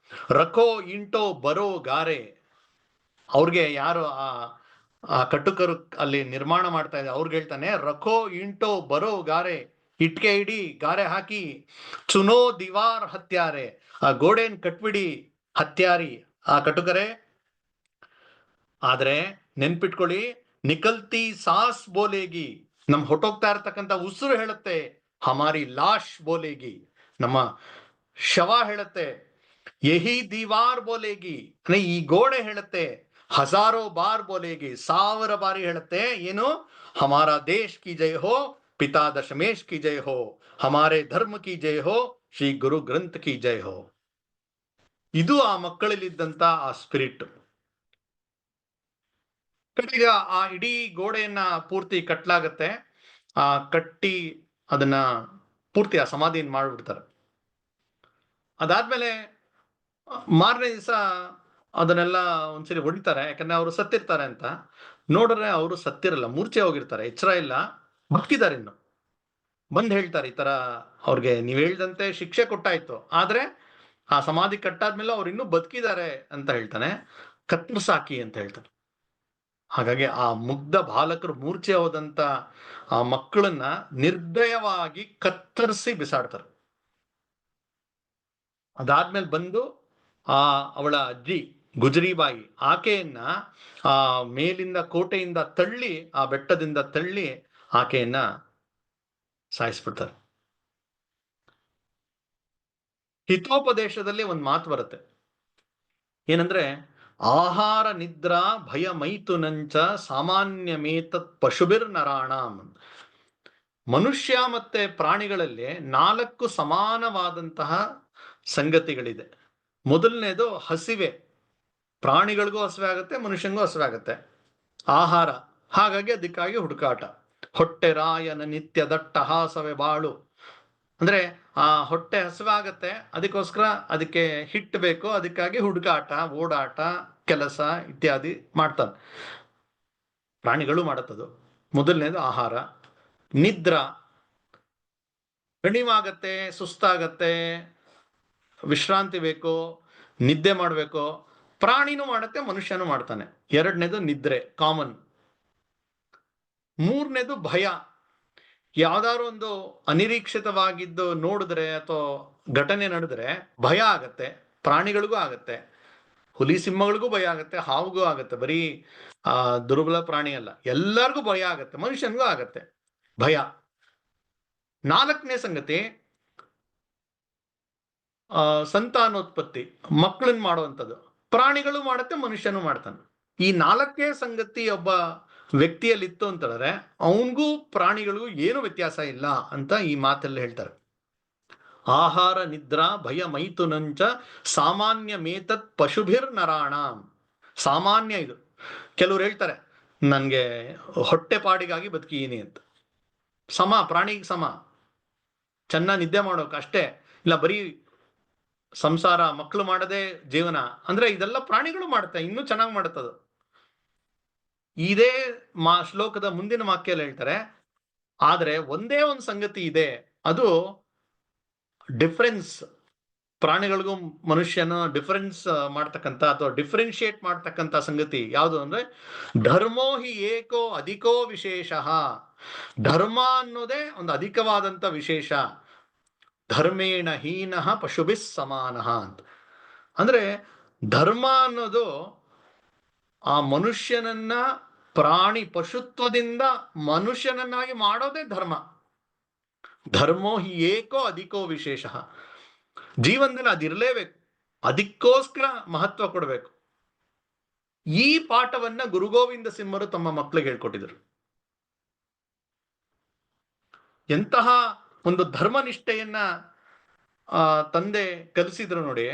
रखो इंटो बरो ಗಾರೆ. ಅವ್ರಿಗೆ ಯಾರು ಆ ಕಟುಕರು ಅಲ್ಲಿ ನಿರ್ಮಾಣ ಮಾಡ್ತಾ ಇದ್ದಾರೆ ಅವ್ರಿಗೆ ಹೇಳ್ತಾನೆ, ರಖೋ ಇಂಟೋ ಬರೋ ಗಾರೆ, ಇಟ್ಕೆ ಇಡಿ, ಗಾರೆ ಹಾಕಿ. ಚುನೋ ದಿವಾರ್ ಹತ್ಯಾರೆ, ಆ ಗೋಡೆನ್ ಕಟ್ಬಿಡಿ ಹತ್ಯಾರಿ, ಆ ಕಟುಕರೆ. ಆದ್ರೆ ನೆನ್ಪಿಟ್ಕೊಳ್ಳಿ, ನಿಕಲ್ತಿ ಸಾಸ್ ಬೋಲೇಗಿ, ನಮ್ ಹೊಟ್ಟೋಗ್ತಾ ಇರತಕ್ಕಂತ ಉಸಿರು ಹೇಳುತ್ತೆ. ಹಮಾರಿ ಲಾಶ್ ಬೋಲೇಗಿ, ನಮ್ಮ ಶವ ಹೇಳುತ್ತೆ. ಯಹಿ ದೀವಾರ್ ಬೋಲೇಗಿ, ಈ ಗೋಡೆ ಹೇಳುತ್ತೆ. ಹಜಾರೋ ಬಾರ್ ಬೋಲೇಗಿ, 1000 ಬಾರಿ ಹೇಳುತ್ತೆ. ಏನು? ಹಮಾರಾ ದೇಶ್ ಕಿ ಜೈ ಹೋ, ಪಿತಾ ದಶಮೇಶ್ ಕಿ ಜೈ ಹೋ, ಹಮಾರೆ ಧರ್ಮ ಕಿ ಜೈ ಹೋ, ಶ್ರೀ ಗುರು ಗ್ರಂಥ ಕಿ ಜೈ ಹೋ. ಇದು ಆ ಮಕ್ಕಳಲ್ಲಿದ್ದಂತ ಆ ಸ್ಪಿರಿಟ್. ಕಡೆಗೆ ಆ ಇಡೀ ಗೋಡೆಯನ್ನ ಪೂರ್ತಿ ಕಟ್ಲಾಗತ್ತೆ. ಆ ಕಟ್ಟಿ ಅದನ್ನ ಪೂರ್ತಿ ಆ ಸಮಾಧಿಯನ್ನು ಮಾಡ್ಬಿಡ್ತಾರೆ. ಅದಾದ್ಮೇಲೆ ಮಾರನೇ ದಿವಸ ಅದನ್ನೆಲ್ಲ ಒಂದ್ಸರಿ ಹೊಡಿತಾರೆ, ಯಾಕಂದ್ರೆ ಅವರು ಸತ್ತಿರ್ತಾರೆ ಅಂತ. ನೋಡ್ರೆ ಅವರು ಸತ್ತಿರಲ್ಲ, ಮೂರ್ಛೆ ಹೋಗಿರ್ತಾರೆ, ಎಚ್ಚರ ಇಲ್ಲ, ಬದುಕಿದ್ದಾರೆ ಇನ್ನು. ಬಂದ್ ಹೇಳ್ತಾರೆ ಈ ತರ, ಅವ್ರಿಗೆ ನೀವ್ ಹೇಳ್ದಂತೆ ಶಿಕ್ಷೆ ಕೊಟ್ಟಾಯ್ತು, ಆದ್ರೆ ಆ ಸಮಾಧಿ ಕಟ್ಟಾದ್ಮೇಲೆ ಅವ್ರು ಇನ್ನೂ ಬದುಕಿದ್ದಾರೆ ಅಂತ ಹೇಳ್ತಾನೆ. ಕತ್ತರಿಸಾಕಿ ಅಂತ ಹೇಳ್ತಾರೆ. ಹಾಗಾಗಿ ಆ ಮುಗ್ಧ ಬಾಲಕರು ಮೂರ್ಛೆ ಹೋದಂತ ಆ ಮಕ್ಕಳನ್ನ ನಿರ್ದಯವಾಗಿ ಕತ್ತರಿಸಿ ಬಿಸಾಡ್ತಾರೆ. ಅದಾದ್ಮೇಲೆ ಬಂದು ಅವಳ ಅಜ್ಜಿ ಗುಜರಿಬಾಯಿ, ಆಕೆಯನ್ನ ಆ ಮೇಲಿಂದ ಕೋಟೆಯಿಂದ ತಳ್ಳಿ, ಆ ಬೆಟ್ಟದಿಂದ ತಳ್ಳಿ ಆಕೆಯನ್ನ ಸಾಯಿಸ್ಬಿಡ್ತಾರೆ. ಹಿತೋಪದೇಶದಲ್ಲಿ ಒಂದು ಮಾತು ಬರುತ್ತೆ, ಏನಂದ್ರೆ ಆಹಾರ ನಿದ್ರಾ ಭಯ ಮೈಥುನಂಚ ಸಾಮಾನ್ಯ ಮೇತತ್ ಪಶುಬಿರ್ ನರಾಣಾಂ. ಮನುಷ್ಯ ಮತ್ತೆ ಪ್ರಾಣಿಗಳಲ್ಲಿ 4 ಸಮಾನವಾದಂತಹ ಸಂಗತಿಗಳಿದೆ. ಮೊದಲನೇದು ಹಸಿವೆ. ಪ್ರಾಣಿಗಳಿಗೂ ಹಸಿವೆ ಆಗುತ್ತೆ, ಮನುಷ್ಯನಿಗೂ ಹಸಿವೆ ಆಗುತ್ತೆ. ಆಹಾರ, ಹಾಗಾಗಿ ಅದಕ್ಕಾಗಿ ಹುಡುಕಾಟ. ಹೊಟ್ಟೆ ರಾಯನ ನಿತ್ಯ ದಟ್ಟಹಾಸವೇ ಬಾಳು, ಅಂದ್ರೆ ಆ ಹೊಟ್ಟೆ ಹಸಿವಾಗತ್ತೆ, ಅದಕ್ಕೋಸ್ಕರ ಅದಕ್ಕೆ ಹಿಟ್ಟು ಬೇಕು, ಅದಕ್ಕಾಗಿ ಹುಡುಕಾಟ, ಓಡಾಟ, ಕೆಲಸ ಇತ್ಯಾದಿ ಮಾಡ್ತಾನೆ. ಪ್ರಾಣಿಗಳು ಮಾಡತ್ತದು. ಮೊದಲನೇದು ಆಹಾರ. ನಿದ್ರಾ, ಕಣಿವಾಗತ್ತೆ, ಸುಸ್ತಾಗತ್ತೆ, ವಿಶ್ರಾಂತಿ ಬೇಕು, ನಿದ್ದೆ ಮಾಡಬೇಕು. ಪ್ರಾಣಿನೂ ಮಾಡತ್ತೆ, ಮನುಷ್ಯನೂ ಮಾಡ್ತಾನೆ. ಎರಡನೇದು ನಿದ್ರೆ, ಕಾಮನ್. ಮೂರನೇದು ಭಯ. ಯಾವ್ದಾದ್ರು ಒಂದು ಅನಿರೀಕ್ಷಿತವಾಗಿದ್ದು ನೋಡಿದ್ರೆ ಅಥವಾ ಘಟನೆ ನಡೆದ್ರೆ ಭಯ ಆಗತ್ತೆ. ಪ್ರಾಣಿಗಳಿಗೂ ಆಗತ್ತೆ, ಹುಲಿ ಸಿಂಹಗಳಿಗೂ ಭಯ ಆಗತ್ತೆ, ಹಾವುಗೂ ಆಗತ್ತೆ. ಬರೀ ದುರ್ಬಲ ಪ್ರಾಣಿ ಅಲ್ಲ, ಎಲ್ಲರಿಗೂ ಭಯ ಆಗತ್ತೆ, ಮನುಷ್ಯನಿಗೂ ಆಗತ್ತೆ ಭಯ. ನಾಲ್ಕನೇ ಸಂಗತಿ ಸಂತಾನೋತ್ಪತ್ತಿ, ಮಕ್ಕಳನ್ನ ಮಾಡುವಂಥದ್ದು. ಪ್ರಾಣಿಗಳು ಮಾಡತ್ತೆ, ಮನುಷ್ಯನು ಮಾಡ್ತಾನೆ. ಈ ನಾಲ್ಕೇ ಸಂಗತಿ ಒಬ್ಬ ವ್ಯಕ್ತಿಯಲ್ಲಿ ಇತ್ತು ಅಂತಂದ್ರೆ ಅವನಿಗೂ ಪ್ರಾಣಿಗಳಿಗೂ ಏನು ವ್ಯತ್ಯಾಸ ಇಲ್ಲ ಅಂತ ಈ ಮಾತಲ್ಲಿ ಹೇಳ್ತಾರೆ. ಆಹಾರ ನಿದ್ರಾ ಭಯ ಮೈಥುನಂಚ ಸಾಮಾನ್ಯ ಮೇತತ್ ಪಶುಭಿರ್ ನರಾಣ. ಸಾಮಾನ್ಯ ಇದು. ಕೆಲವ್ರು ಹೇಳ್ತಾರೆ ನನ್ಗೆ ಹೊಟ್ಟೆ ಪಾಡಿಗಾಗಿ ಬದುಕಿದೀನಿ ಅಂತ. ಸಮ, ಪ್ರಾಣಿಗೆ ಸಮ. ಚೆನ್ನಾಗಿ ನಿದ್ದೆ ಮಾಡೋಕೆ ಅಷ್ಟೇ, ಇಲ್ಲ ಬರೀ ಸಂಸಾರ ಮಕ್ಕಳು ಮಾಡದೆ ಜೀವನ ಅಂದ್ರೆ ಇದೆಲ್ಲ ಪ್ರಾಣಿಗಳು ಮಾಡುತ್ತೆ, ಇನ್ನೂ ಚೆನ್ನಾಗಿ ಮಾಡುತ್ತದು. ಇದೇ ಶ್ಲೋಕದ ಮುಂದಿನ ವಾಕ್ಯಲ್ಲಿ ಹೇಳ್ತಾರೆ, ಆದ್ರೆ ಒಂದೇ ಒಂದು ಸಂಗತಿ ಇದೆ, ಅದು ಡಿಫರೆನ್ಸ್. ಪ್ರಾಣಿಗಳಿಗೂ ಮನುಷ್ಯನ ಡಿಫರೆನ್ಸ್ ಮಾಡ್ತಕ್ಕಂಥ ಅಥವಾ ಡಿಫ್ರೆನ್ಶಿಯೇಟ್ ಮಾಡ್ತಕ್ಕಂಥ ಸಂಗತಿ ಯಾವುದು ಅಂದ್ರೆ ಧರ್ಮೋ ಹಿ ಏಕೋ ಅಧಿಕೋ ವಿಶೇಷ. ಧರ್ಮ ಅನ್ನೋದೇ ಒಂದು ಅಧಿಕವಾದಂತ ವಿಶೇಷ. ಧರ್ಮೇಣ ಹೀನಃ ಪಶುಭಿಸ್ ಸಮಾನಃ ಅಂತ. ಅಂದ್ರೆ ಧರ್ಮ ಅನ್ನೋದು ಆ ಮನುಷ್ಯನನ್ನ ಪ್ರಾಣಿ ಪಶುತ್ವದಿಂದ ಮನುಷ್ಯನನ್ನಾಗಿ ಮಾಡೋದೇ ಧರ್ಮ. ಧರ್ಮೋ ಹಿ ಏಕೋ ಅಧಿಕೋ ವಿಶೇಷ. ಜೀವನದಲ್ಲಿ ಅದಿರ್ಲೇಬೇಕು, ಅದಕ್ಕೋಸ್ಕರ ಮಹತ್ವ ಕೊಡಬೇಕು. ಈ ಪಾಠವನ್ನ ಗುರುಗೋವಿಂದ ಸಿಂಹರು ತಮ್ಮ ಮಕ್ಕಳಿಗೆ ಹೇಳ್ಕೊಟ್ಟಿದ್ರು. ಎಂತಹ ಒಂದು ಧರ್ಮನಿಷ್ಠೆಯನ್ನ ತಂದೆ ಕಲಿಸಿದ್ರು ನೋಡಿ.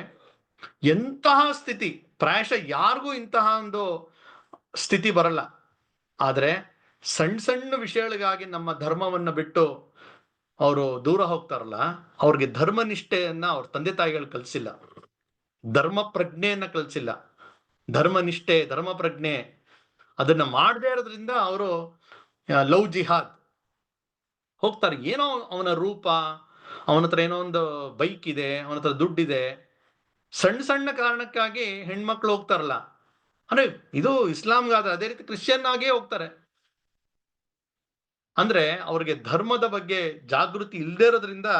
ಎಂತಹ ಸ್ಥಿತಿ, ಪ್ರಾಯಶಃ ಯಾರಿಗೂ ಇಂತಹ ಒಂದು ಸ್ಥಿತಿ ಬರಲ್ಲ. ಆದ್ರೆ ಸಣ್ಣ ಸಣ್ಣ ವಿಷಯಗಳಿಗಾಗಿ ನಮ್ಮ ಧರ್ಮವನ್ನ ಬಿಟ್ಟು ಅವರು ದೂರ ಹೋಗ್ತಾರಲ್ಲ, ಅವ್ರಿಗೆ ಧರ್ಮನಿಷ್ಠೆಯನ್ನ ಅವ್ರ ತಂದೆ ತಾಯಿಗಳು ಕಲಿಸಿಲ್ಲ, ಧರ್ಮ ಪ್ರಜ್ಞೆಯನ್ನ ಕಲಿಸಿಲ್ಲ. ಧರ್ಮನಿಷ್ಠೆ, ಧರ್ಮ ಪ್ರಜ್ಞೆ ಅದನ್ನ ಮಾಡದೇ ಇರೋದ್ರಿಂದ ಅವರು ಲವ್ ಜಿಹಾದ್ ಹೋಗ್ತಾರೆ. ಏನೋ ಅವನ ರೂಪ, ಅವನ ಹತ್ರ ಏನೋ ಒಂದು ಬೈಕ್ ಇದೆ, ಅವನ ಹತ್ರ ದುಡ್ಡಿದೆ, ಸಣ್ಣ ಸಣ್ಣ ಕಾರಣಕ್ಕಾಗಿ ಹೆಣ್ಮಕ್ಳು ಹೋಗ್ತಾರಲ್ಲ. ಅಂದ್ರೆ ಇದು ಇಸ್ಲಾಂಗಾದ್ರೆ ಅದೇ ರೀತಿ ಕ್ರಿಶ್ಚಿಯನ್ ಆಗೇ ಹೋಗ್ತಾರೆ. ಅಂದ್ರೆ ಅವ್ರಿಗೆ ಧರ್ಮದ ಬಗ್ಗೆ ಜಾಗೃತಿ ಇಲ್ಲದೆ ಇರೋದ್ರಿಂದ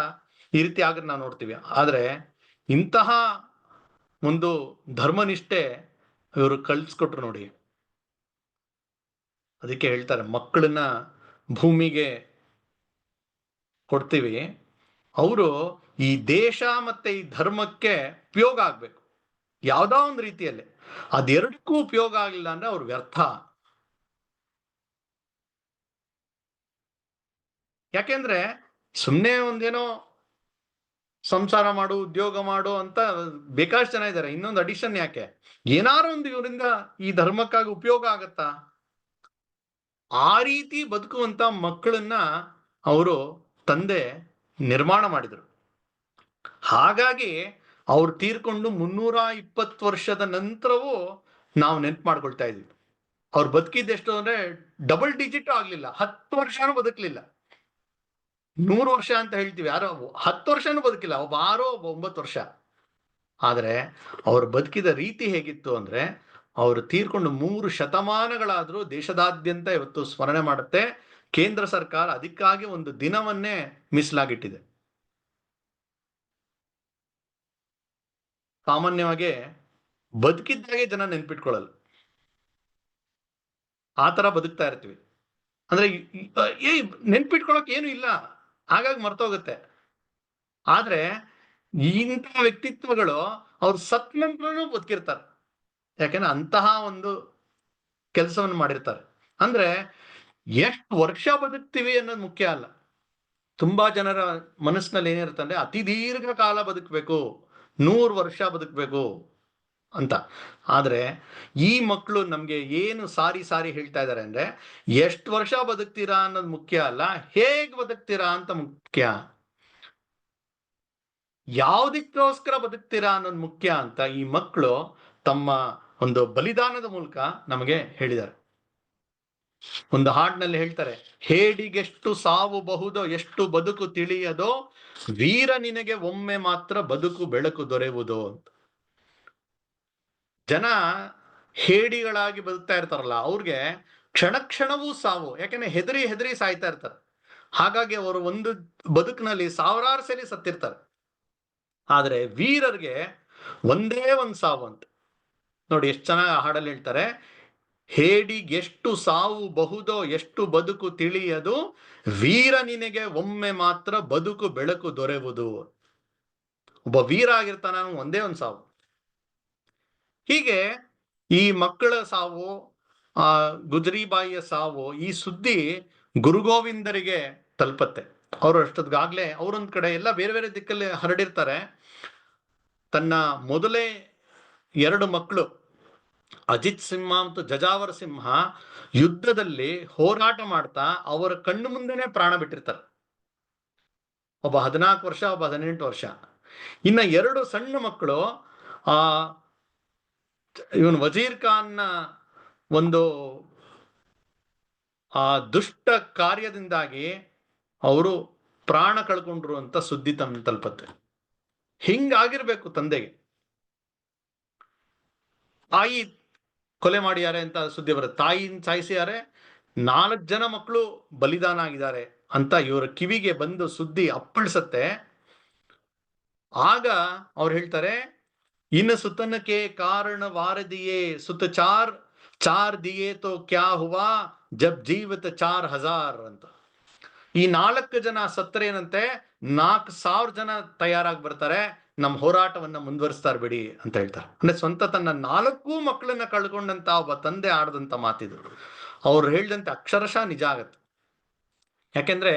ಈ ರೀತಿ ಆಗ ನಾವು ನೋಡ್ತೀವಿ. ಆದ್ರೆ ಇಂತಹ ಒಂದು ಧರ್ಮನಿಷ್ಠೆ ಇವರು ಕಳಿಸ್ಕೊಟ್ರು ನೋಡಿ. ಅದಕ್ಕೆ ಹೇಳ್ತಾರೆ ಮಕ್ಕಳನ್ನ ಭೂಮಿಗೆ ಕೊಡ್ತೀವಿ, ಅವರು ಈ ದೇಶ ಮತ್ತೆ ಈ ಧರ್ಮಕ್ಕೆ ಉಪಯೋಗ ಆಗ್ಬೇಕು ಯಾವ್ದೋ ಒಂದು ರೀತಿಯಲ್ಲಿ. ಅದೆರಡಕ್ಕೂ ಉಪಯೋಗ ಆಗಲಿಲ್ಲ ಅಂದ್ರೆ ಅವ್ರು ವ್ಯರ್ಥ. ಯಾಕೆಂದ್ರೆ ಸುಮ್ಮನೆ ಒಂದೇನೋ ಸಂಸಾರ ಮಾಡು, ಉದ್ಯೋಗ ಮಾಡು ಅಂತ ಬೇಕಾಷ್ಟು ಜನ ಇದ್ದಾರೆ. ಇನ್ನೊಂದು ಅಡಿಷನ್ ಯಾಕೆ? ಏನಾರು ಒಂದು ಇವರಿಂದ ಈ ಧರ್ಮಕ್ಕಾಗಿ ಉಪಯೋಗ ಆಗತ್ತಾ? ಆ ರೀತಿ ಬದುಕುವಂತ ಮಕ್ಕಳನ್ನ ಅವರು ತಂದೆ ನಿರ್ಮಾಣ ಮಾಡಿದ್ರು. ಹಾಗಾಗಿ ಅವ್ರು ತೀರ್ಕೊಂಡು 320 ವರ್ಷದ ನಂತರವೂ ನಾವು ನೆನ್ಪು ಮಾಡ್ಕೊಳ್ತಾ ಇದೀವಿ. ಅವ್ರು ಬದುಕಿದ್ದೆಷ್ಟು ಅಂದ್ರೆ ಡಬಲ್ ಡಿಜಿಟ್ ಆಗ್ಲಿಲ್ಲ, 10 ವರ್ಷನೂ ಬದುಕಲಿಲ್ಲ. 100 ವರ್ಷ ಅಂತ ಹೇಳ್ತೀವಿ, ಯಾರೋ 10 ವರ್ಷನೂ ಬದುಕಿಲ್ಲ, ಒಬ್ಬ 6 ಒಬ್ಬ 9 ವರ್ಷ. ಆದ್ರೆ ಅವ್ರು ಬದುಕಿದ ರೀತಿ ಹೇಗಿತ್ತು ಅಂದ್ರೆ, ಅವರು ತೀರ್ಕೊಂಡು 3 ಶತಮಾನಗಳಾದ್ರೂ ದೇಶದಾದ್ಯಂತ ಇವತ್ತು ಸ್ಮರಣೆ ಮಾಡುತ್ತೆ. ಕೇಂದ್ರ ಸರ್ಕಾರ ಅದಕ್ಕಾಗಿ ಒಂದು ದಿನವನ್ನೇ ಮೀಸಲಾಗಿಟ್ಟಿದೆ. ಸಾಮಾನ್ಯವಾಗಿ ಬದುಕಿದ್ದಾಗೆ ಜನ ನೆನ್ಪಿಟ್ಕೊಳ್ಳಲ್ಲ, ಆ ತರ ಬದುಕ್ತಾ ಇರ್ತೀವಿ. ಅಂದ್ರೆ ನೆನ್ಪಿಟ್ಕೊಳಕ್ ಏನು ಇಲ್ಲ, ಹಾಗಾಗಿ ಮರ್ತೋಗುತ್ತೆ. ಆದ್ರೆ ಇಂತಹ ವ್ಯಕ್ತಿತ್ವಗಳು ಅವ್ರು ಸತ್ ನಂತರನೂ ಬದುಕಿರ್ತಾರೆ. ಯಾಕೆಂದ್ರೆ ಅಂತಹ ಒಂದು ಕೆಲಸವನ್ನು ಮಾಡಿರ್ತಾರೆ. ಅಂದ್ರೆ ಎಷ್ಟು ವರ್ಷ ಬದುಕ್ತೀವಿ ಅನ್ನೋದು ಮುಖ್ಯ ಅಲ್ಲ. ತುಂಬಾ ಜನರ ಮನಸ್ಸಿನಲ್ಲಿ ಏನಿರುತ್ತೆ ಅಂದ್ರೆ ಅತಿ ದೀರ್ಘ ಕಾಲ ಬದುಕಬೇಕು, 100 ವರ್ಷ ಬದುಕಬೇಕು ಅಂತ. ಆದ್ರೆ ಈ ಮಕ್ಕಳು ನಮ್ಗೆ ಏನು ಸಾರಿ ಸಾರಿ ಹೇಳ್ತಾ ಇದ್ದಾರೆ ಅಂದ್ರೆ, ಎಷ್ಟು ವರ್ಷ ಬದುಕ್ತೀರಾ ಅನ್ನೋದು ಮುಖ್ಯ ಅಲ್ಲ, ಹೇಗ್ ಬದುಕ್ತೀರಾ ಅಂತ ಮುಖ್ಯ. ಯಾವುದಕ್ಕೋಸ್ಕರ ಬದುಕ್ತೀರಾ ಅನ್ನೋದು ಮುಖ್ಯ ಅಂತ ಈ ಮಕ್ಕಳು ತಮ್ಮ ಒಂದು ಬಲಿದಾನದ ಮೂಲಕ ನಮಗೆ ಹೇಳಿದ್ದಾರೆ. ಒಂದು ಹಾಡಿನಲ್ಲಿ ಹೇಳ್ತಾರೆ, ಹೇಡಿಗೆಷ್ಟು ಸಾವು ಬಹುದೋ ಎಷ್ಟು ಬದುಕು ತಿಳಿಯದೋ, ವೀರ ನಿನಗೆ ಒಮ್ಮೆ ಮಾತ್ರ ಬದುಕು ಬೆಳಕು ದೊರೆಯುವುದು ಅಂತ. ಜನ ಹೇಡಿಗಳಾಗಿ ಬದುಕ್ತಾ ಇರ್ತಾರಲ್ಲ, ಅವ್ರಿಗೆ ಕ್ಷಣ ಕ್ಷಣವೂ ಸಾವು. ಯಾಕಂದ್ರೆ ಹೆದರಿ ಹೆದರಿ ಸಾಯ್ತಾ ಇರ್ತಾರೆ. ಹಾಗಾಗಿ ಅವರು ಒಂದು ಬದುಕಿನಲ್ಲಿ ಸಾವಿರಾರು ಸರಿ ಸತ್ತಿರ್ತಾರೆ. ಆದ್ರೆ ವೀರರಿಗೆ ಒಂದೇ ಒಂದು ಸಾವು ಅಂತ. ನೋಡಿ ಎಷ್ಟು ಚೆನ್ನಾಗಿ ಆ ಹಾಡಲ್ಲಿ ಹೇಳ್ತಾರೆ, ಹೇಡಿಗೆಷ್ಟು ಸಾವು ಬಹುದೋ ಎಷ್ಟು ಬದುಕು ತಿಳಿಯದು, ವೀರ ನಿನಗೆ ಒಮ್ಮೆ ಮಾತ್ರ ಬದುಕು ಬೆಳಕು ದೊರೆಯುವುದು. ಒಬ್ಬ ವೀರ ಆಗಿರ್ತಾನ, ಒಂದೇ ಒಂದು ಸಾವು. ಹೀಗೆ ಈ ಮಕ್ಕಳ ಸಾವು, ಗುಜರಿಬಾಯಿಯ ಸಾವು, ಈ ಸುದ್ದಿ ಗುರುಗೋವಿಂದರಿಗೆ ತಲುಪತ್ತೆ. ಅವರು ಅಷ್ಟೊತ್ತಿಗಾಗ್ಲೇ ಅವರೊಂದ್ ಕಡೆ ಎಲ್ಲ ಬೇರೆ ಬೇರೆ ದಿಕ್ಕಲ್ಲಿ ಹರಡಿರ್ತಾರೆ. ತನ್ನ ಮೊದಲೇ 2 ಮಕ್ಕಳು ಅಜಿತ್ ಸಿಂಹ ಮತ್ತು ಜಜಾವರ ಸಿಂಹ ಯುದ್ಧದಲ್ಲಿ ಹೋರಾಟ ಮಾಡ್ತಾ ಅವರ ಕಣ್ಣು ಮುಂದೆನೆ ಪ್ರಾಣ ಬಿಟ್ಟಿರ್ತಾರೆ. ಒಬ್ಬ 14 ವರ್ಷ, ಒಬ್ಬ 18 ವರ್ಷ. ಇನ್ನ 2 ಸಣ್ಣ ಮಕ್ಕಳು ಇವನು ವಜೀರ್ ಖಾನ್ನ ಒಂದು ದುಷ್ಟ ಕಾರ್ಯದಿಂದಾಗಿ ಅವರು ಪ್ರಾಣ ಕಳ್ಕೊಂಡ್ರು ಅಂತ ಸುದ್ದಿ ತಲುಪತ್ತೆ. ಹಿಂಗಾಗಿರ್ಬೇಕು ತಂದೆಗೆ. ತಾಯಿ ಕೊಲೆ ಮಾಡಿದ್ದಾರೆ ಅಂತ ಸುದ್ದಿ ಬರುತ್ತೆ, ತಾಯಿನ ಸಾಯಿಸಿದ್ದಾರೆ, 4 ಜನ ಮಕ್ಕಳು ಬಲಿದಾನ ಆಗಿದ್ದಾರೆ ಅಂತ ಇವರ ಕಿವಿಗೆ ಬಂದು ಸುದ್ದಿ ಅಪ್ಪಳಿಸತ್ತೆ. ಆಗ ಅವ್ರು ಹೇಳ್ತಾರೆ, ಇನ್ನು ಸುತನಕ್ಕೆ ಕಾರಣ ವಾರದಿಯೇ ಸುತ ಚಾರ್ ದಿಯೇ ತೋ ಕ್ಯಾ ಹುವಾ ಜಬ್ ಜೀವತ 4000 ಅಂತ. ಈ 4 ಜನ ಸತ್ತರೇನಂತೆ 4000 ಜನ ತಯಾರಾಗಿ ಬರ್ತಾರೆ, ನಮ್ಮ ಹೋರಾಟವನ್ನ ಮುಂದುವರಿಸ್ತಾರೆ ಬಿಡಿ ಅಂತ ಹೇಳ್ತಾರೆ. ಅಂದ್ರೆ ಸ್ವಂತ ತನ್ನ 4 ಮಕ್ಕಳನ್ನ ಕಳ್ಕೊಂಡಂತ ಒಬ್ಬ ತಂದೆ ಆಡದಂತ ಮಾತಿದ್ರು. ಅವ್ರು ಹೇಳ್ದಂತೆ ಅಕ್ಷರಶಃ ನಿಜ ಆಗತ್ತೆ. ಯಾಕೆಂದ್ರೆ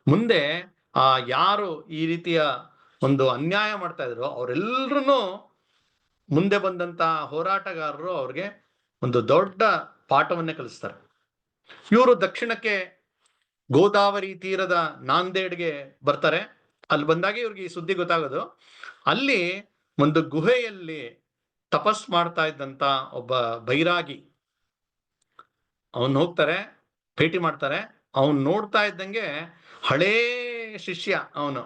ಮುಂದೆ ಯಾರು ಈ ರೀತಿಯ ಒಂದು ಅನ್ಯಾಯ ಮಾಡ್ತಾ ಇದ್ರು ಅವರೆಲ್ಲರೂ ಮುಂದೆ ಬಂದಂತ ಹೋರಾಟಗಾರರು ಅವ್ರಿಗೆ ಒಂದು ದೊಡ್ಡ ಪಾಠವನ್ನೇ ಕಲಿಸ್ತಾರೆ. ಇವರು ದಕ್ಷಿಣಕ್ಕೆ ಗೋದಾವರಿ ತೀರದ ನಾಂದೇಡ್ಗೆ ಬರ್ತಾರೆ. ಅಲ್ಲಿ ಬಂದಾಗ ಇವ್ರಿಗೆ ಈ ಸುದ್ದಿ ಗೊತ್ತಾಗೋದು. ಅಲ್ಲಿ ಒಂದು ಗುಹೆಯಲ್ಲಿ ತಪಸ್ ಮಾಡ್ತಾ ಇದ್ದಂತ ಒಬ್ಬ ಬೈರಾಗಿ ಅವನ್ ಹೋಗ್ತಾರೆ, ಭೇಟಿ ಮಾಡ್ತಾರೆ. ಅವನ್ ನೋಡ್ತಾ ಇದ್ದಂಗೆ ಹಳೇ ಶಿಷ್ಯ ಅವನು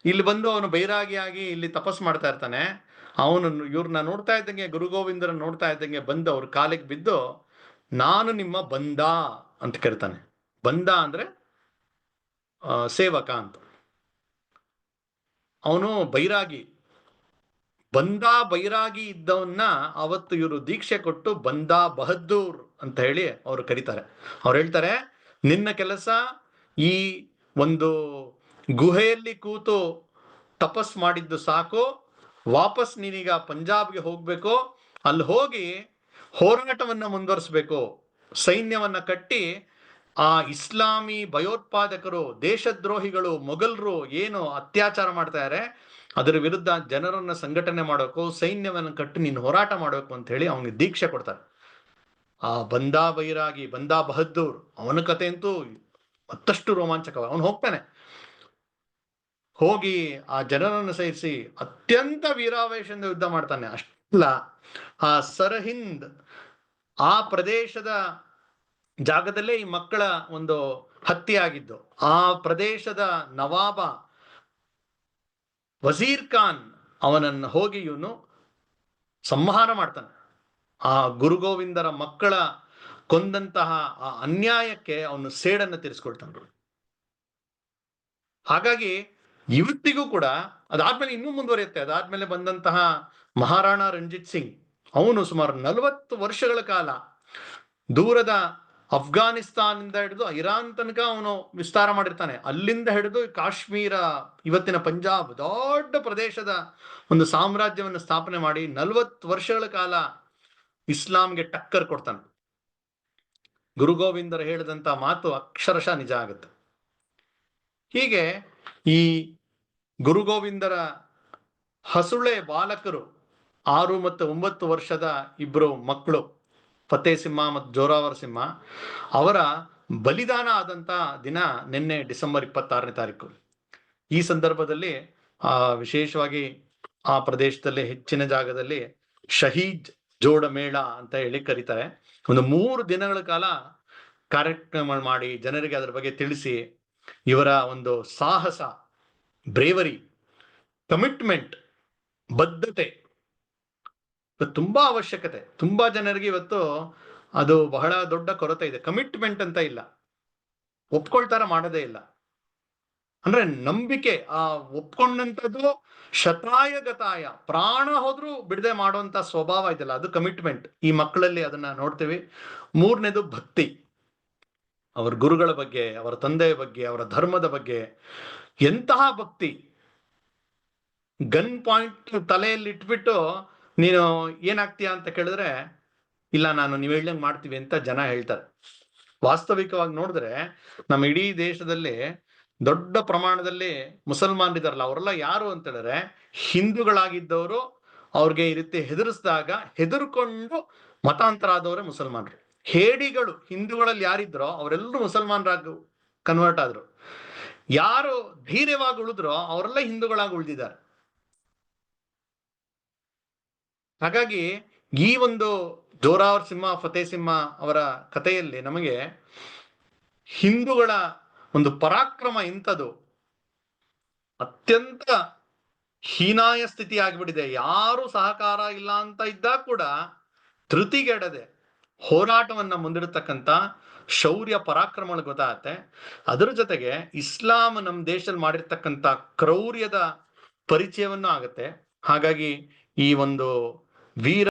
ಇಲ್ಲಿ ಬಂದು ಅವನು ಬೈರಾಗಿಯಾಗಿ ಇಲ್ಲಿ ತಪಸ್ ಮಾಡ್ತಾ ಇರ್ತಾನೆ. ಅವನು ಇವ್ರನ್ನ ನೋಡ್ತಾ ಇದ್ದಂಗೆ, ಗುರು ಗೋವಿಂದರ ನೋಡ್ತಾ ಇದ್ದಂಗೆ ಬಂದು ಅವ್ರ ಕಾಲಿಗೆ ಬಿದ್ದು, ನಾನು ನಿಮ್ಮ ಬಂದ ಅಂತ ಕರಿತಾನೆ. ಬಂದ ಅಂದ್ರೆ ಸೇವಕ ಅಂತ. ಅವನು ಬೈರಾಗಿ, ಬಂದಾ ಬೈರಾಗಿ ಇದ್ದವನ್ನ ಅವತ್ತು ಇವರು ದೀಕ್ಷೆ ಕೊಟ್ಟು ಬಂದಾ ಬಹದ್ದೂರ್ ಅಂತ ಹೇಳಿ ಅವರು ಕರೀತಾರೆ. ಅವ್ರು ಹೇಳ್ತಾರೆ, ನಿನ್ನ ಕೆಲಸ ಈ ಒಂದು ಗುಹೆಯಲ್ಲಿ ಕೂತು ತಪಸ್ ಮಾಡಿದ್ದು ಸಾಕು, ವಾಪಸ್ ನೀನೀಗ ಪಂಜಾಬ್ಗೆ ಹೋಗ್ಬೇಕು, ಅಲ್ಲಿ ಹೋಗಿ ಹೋರಾಟವನ್ನ ಮುಂದುವರಿಸಬೇಕು, ಸೈನ್ಯವನ್ನ ಕಟ್ಟಿ ಆ ಇಸ್ಲಾಮಿ ಭಯೋತ್ಪಾದಕರು, ದೇಶದ್ರೋಹಿಗಳು, ಮೊಘಲರು ಏನು ಅತ್ಯಾಚಾರ ಮಾಡ್ತಾ ಇದ್ದಾರೆ ಅದರ ವಿರುದ್ಧ ಜನರನ್ನ ಸಂಘಟನೆ ಮಾಡಬೇಕು, ಸೈನ್ಯವನ್ನು ಕಟ್ಟಿ ನೀನು ಹೋರಾಟ ಮಾಡಬೇಕು ಅಂತ ಹೇಳಿ ಅವನಿಗೆ ದೀಕ್ಷೆ ಕೊಡ್ತಾರೆ. ಆ ಬಂದಾ ಬೈರಾಗಿ, ಬಂದಾ ಬಹದ್ದೂರ್, ಅವನ ಕತೆ ಅಂತೂ ಮತ್ತಷ್ಟು ರೋಮಾಂಚಕವ. ಅವನು ಹೋಗ್ತಾನೆ, ಹೋಗಿ ಆ ಜನರನ್ನು ಸಹಿಸಿ ಅತ್ಯಂತ ವೀರಾವೇಶದಿಂದ ಯುದ್ಧ ಮಾಡ್ತಾನೆ. ಅಷ್ಟಲ್ಲ, ಆ ಸರ್ಹಿಂದ್ ಆ ಪ್ರದೇಶದ ಜಾಗದಲ್ಲೇ ಈ ಮಕ್ಕಳ ಒಂದು ಹತ್ಯೆ ಆಗಿದ್ದು. ಆ ಪ್ರದೇಶದ ನವಾಬ ವಜೀರ್ ಖಾನ್ ಅವನನ್ನು ಹೋಗಿ ಇವನು ಸಂಹಾರ ಮಾಡ್ತಾನೆ. ಆ ಗುರುಗೋವಿಂದರ ಮಕ್ಕಳ ಕೊಂದಂತಹ ಆ ಅನ್ಯಾಯಕ್ಕೆ ಅವನು ಸೇಡನ್ನು ತೀರಿಸ್ಕೊಳ್ತಾನೆ. ಹಾಗಾಗಿ ಇವತ್ತಿಗೂ ಕೂಡ ಅದಾದ್ಮೇಲೆ ಇನ್ನೂ ಮುಂದುವರಿಯುತ್ತೆ. ಅದಾದ್ಮೇಲೆ ಬಂದಂತಹ ಮಹಾರಾಣಾ ರಂಜಿತ್ ಸಿಂಗ್, ಅವನು ಸುಮಾರು 40 ವರ್ಷಗಳ ಕಾಲ ದೂರದ ಅಫ್ಘಾನಿಸ್ತಾನದಿಂದ ಹಿಡಿದು ಇರಾನ್ ತನಕ ಅವನು ವಿಸ್ತಾರ ಮಾಡಿರ್ತಾನೆ. ಅಲ್ಲಿಂದ ಹಿಡಿದು ಕಾಶ್ಮೀರ, ಇವತ್ತಿನ ಪಂಜಾಬ್, ದೊಡ್ಡ ಪ್ರದೇಶದ ಒಂದು ಸಾಮ್ರಾಜ್ಯವನ್ನು ಸ್ಥಾಪನೆ ಮಾಡಿ 40 ವರ್ಷಗಳ ಕಾಲ ಇಸ್ಲಾಂಗೆ ಟಕ್ಕರ್ ಕೊಡ್ತಾನೆ. ಗುರುಗೋವಿಂದರು ಹೇಳಿದಂತ ಮಾತು ಅಕ್ಷರಶಃ ನಿಜ ಆಗುತ್ತೆ. ಹೀಗೆ ಈ ಗುರುಗೋವಿಂದರ ಹಸುಳೆ ಬಾಲಕರು 6 ಮತ್ತು 9 ವರ್ಷದ ಇಬ್ರು ಮಕ್ಕಳು, ಫತೇ ಸಿಂಹ ಮತ್ತು ಜೋರಾವರ್ ಸಿಂಹ, ಅವರ ಬಲಿದಾನ ಆದಂತ ದಿನ ನಿನ್ನೆ ಡಿಸೆಂಬರ್ 26ನೇ ತಾರೀಕು. ಈ ಸಂದರ್ಭದಲ್ಲಿ ವಿಶೇಷವಾಗಿ ಆ ಪ್ರದೇಶದಲ್ಲಿ ಹೆಚ್ಚಿನ ಜಾಗದಲ್ಲಿ ಶಹೀದ್ ಜೋಡ ಮೇಳ ಅಂತ ಹೇಳಿ ಕರೀತಾರೆ. ಒಂದು 3 ದಿನಗಳ ಕಾಲ ಕಾರ್ಯಕ್ರಮ ಮಾಡಿ ಜನರಿಗೆ ಅದರ ಬಗ್ಗೆ ತಿಳಿಸಿ ಇವರ ಒಂದು ಸಾಹಸ, ಬ್ರೇವರಿ, ಕಮಿಟ್ಮೆಂಟ್, ಬದ್ಧತೆ ತುಂಬಾ ಅವಶ್ಯಕತೆ. ತುಂಬಾ ಜನರಿಗೆ ಇವತ್ತು ಅದು ಬಹಳ ದೊಡ್ಡ ಕೊರತೆ ಇದೆ. ಕಮಿಟ್ಮೆಂಟ್ ಅಂತ ಇಲ್ಲ. ಒಪ್ಕೊಳ್ತಾರ ಮಾಡೋದೇ ಇಲ್ಲ. ಅಂದ್ರೆ ನಂಬಿಕೆ, ಒಪ್ಕೊಂಡಂಥದ್ದು ಶತಾಯ ಗತಾಯ ಪ್ರಾಣ ಹೋದ್ರೂ ಬಿಡದೆ ಮಾಡುವಂತ ಸ್ವಭಾವ ಇದೆಯಲ್ಲ, ಅದು ಕಮಿಟ್ಮೆಂಟ್. ಈ ಮಕ್ಕಳಲ್ಲಿ ಅದನ್ನ ನೋಡ್ತೀವಿ. 3ನೇದು ಭಕ್ತಿ. ಅವರ ಗುರುಗಳ ಬಗ್ಗೆ, ಅವರ ತಂದೆಯ ಬಗ್ಗೆ, ಅವರ ಧರ್ಮದ ಬಗ್ಗೆ ಎಂತಹ ಭಕ್ತಿ. ಗನ್ ಪಾಯಿಂಟ್ ತಲೆಯಲ್ಲಿ ಇಟ್ಬಿಟ್ಟು ನೀನು ಏನಾಗ್ತೀಯಾ ಅಂತ ಕೇಳಿದ್ರೆ, ಇಲ್ಲ ನಾನು ನೀವು ಹೇಳ್ದಂಗೆ ಮಾಡ್ತೀವಿ ಅಂತ ಜನ ಹೇಳ್ತಾರೆ. ವಾಸ್ತವಿಕವಾಗಿ ನೋಡಿದ್ರೆ ನಮ್ಮ ಇಡೀ ದೇಶದಲ್ಲಿ ದೊಡ್ಡ ಪ್ರಮಾಣದಲ್ಲಿ ಮುಸಲ್ಮಾನರಿದಾರಲ್ಲ, ಅವರೆಲ್ಲ ಯಾರು ಅಂತ ಹೇಳಿದ್ರೆ ಹಿಂದೂಗಳಾಗಿದ್ದವರು. ಅವ್ರಿಗೆ ಈ ರೀತಿ ಹೆದರಿಸಿದಾಗ ಹೆದರ್ಕೊಂಡು ಮತಾಂತರ ಆದವರೇ ಮುಸಲ್ಮಾನರು. ಹೇಡಿಗಳು ಹಿಂದೂಗಳಲ್ಲಿ ಯಾರಿದ್ರೋ ಅವರೆಲ್ಲರೂ ಮುಸಲ್ಮಾನರಾಗಿ ಕನ್ವರ್ಟ್ ಆದ್ರು. ಯಾರು ಧೈರ್ಯವಾಗಿ ಉಳಿದ್ರೋ ಅವರೆಲ್ಲ ಹಿಂದೂಗಳಾಗಿ ಉಳಿದಿದ್ದಾರೆ. ಹಾಗಾಗಿ ಈ ಒಂದು ಜೋರಾವರ್ ಸಿಂಹ ಫತೇ ಸಿಂಹ ಅವರ ಕಥೆಯಲ್ಲಿ ನಮಗೆ ಹಿಂದೂಗಳ ಒಂದು ಪರಾಕ್ರಮ ಇಂಥದ್ದು ಅತ್ಯಂತ ಹೀನಾಯ ಸ್ಥಿತಿ ಆಗಿಬಿಟ್ಟಿದೆ. ಯಾರು ಸಹಕಾರ ಇಲ್ಲ ಅಂತ ಇದ್ದಾಗ ಕೂಡ ಧೃತಿಗೆಡದೆ ಹೋರಾಟವನ್ನ ಮುಂದಿಡತಕ್ಕಂಥ ಶೌರ್ಯ ಪರಾಕ್ರಮಗಳು ಗೊತ್ತಾಗತ್ತೆ. ಅದರ ಜೊತೆಗೆ ಇಸ್ಲಾಂ ನಮ್ಮ ದೇಶದಲ್ಲಿ ಮಾಡಿರ್ತಕ್ಕಂಥ ಕ್ರೌರ್ಯದ ಪರಿಚಯವನ್ನು ಆಗತ್ತೆ. ಹಾಗಾಗಿ ಈ ಒಂದು ವೀರ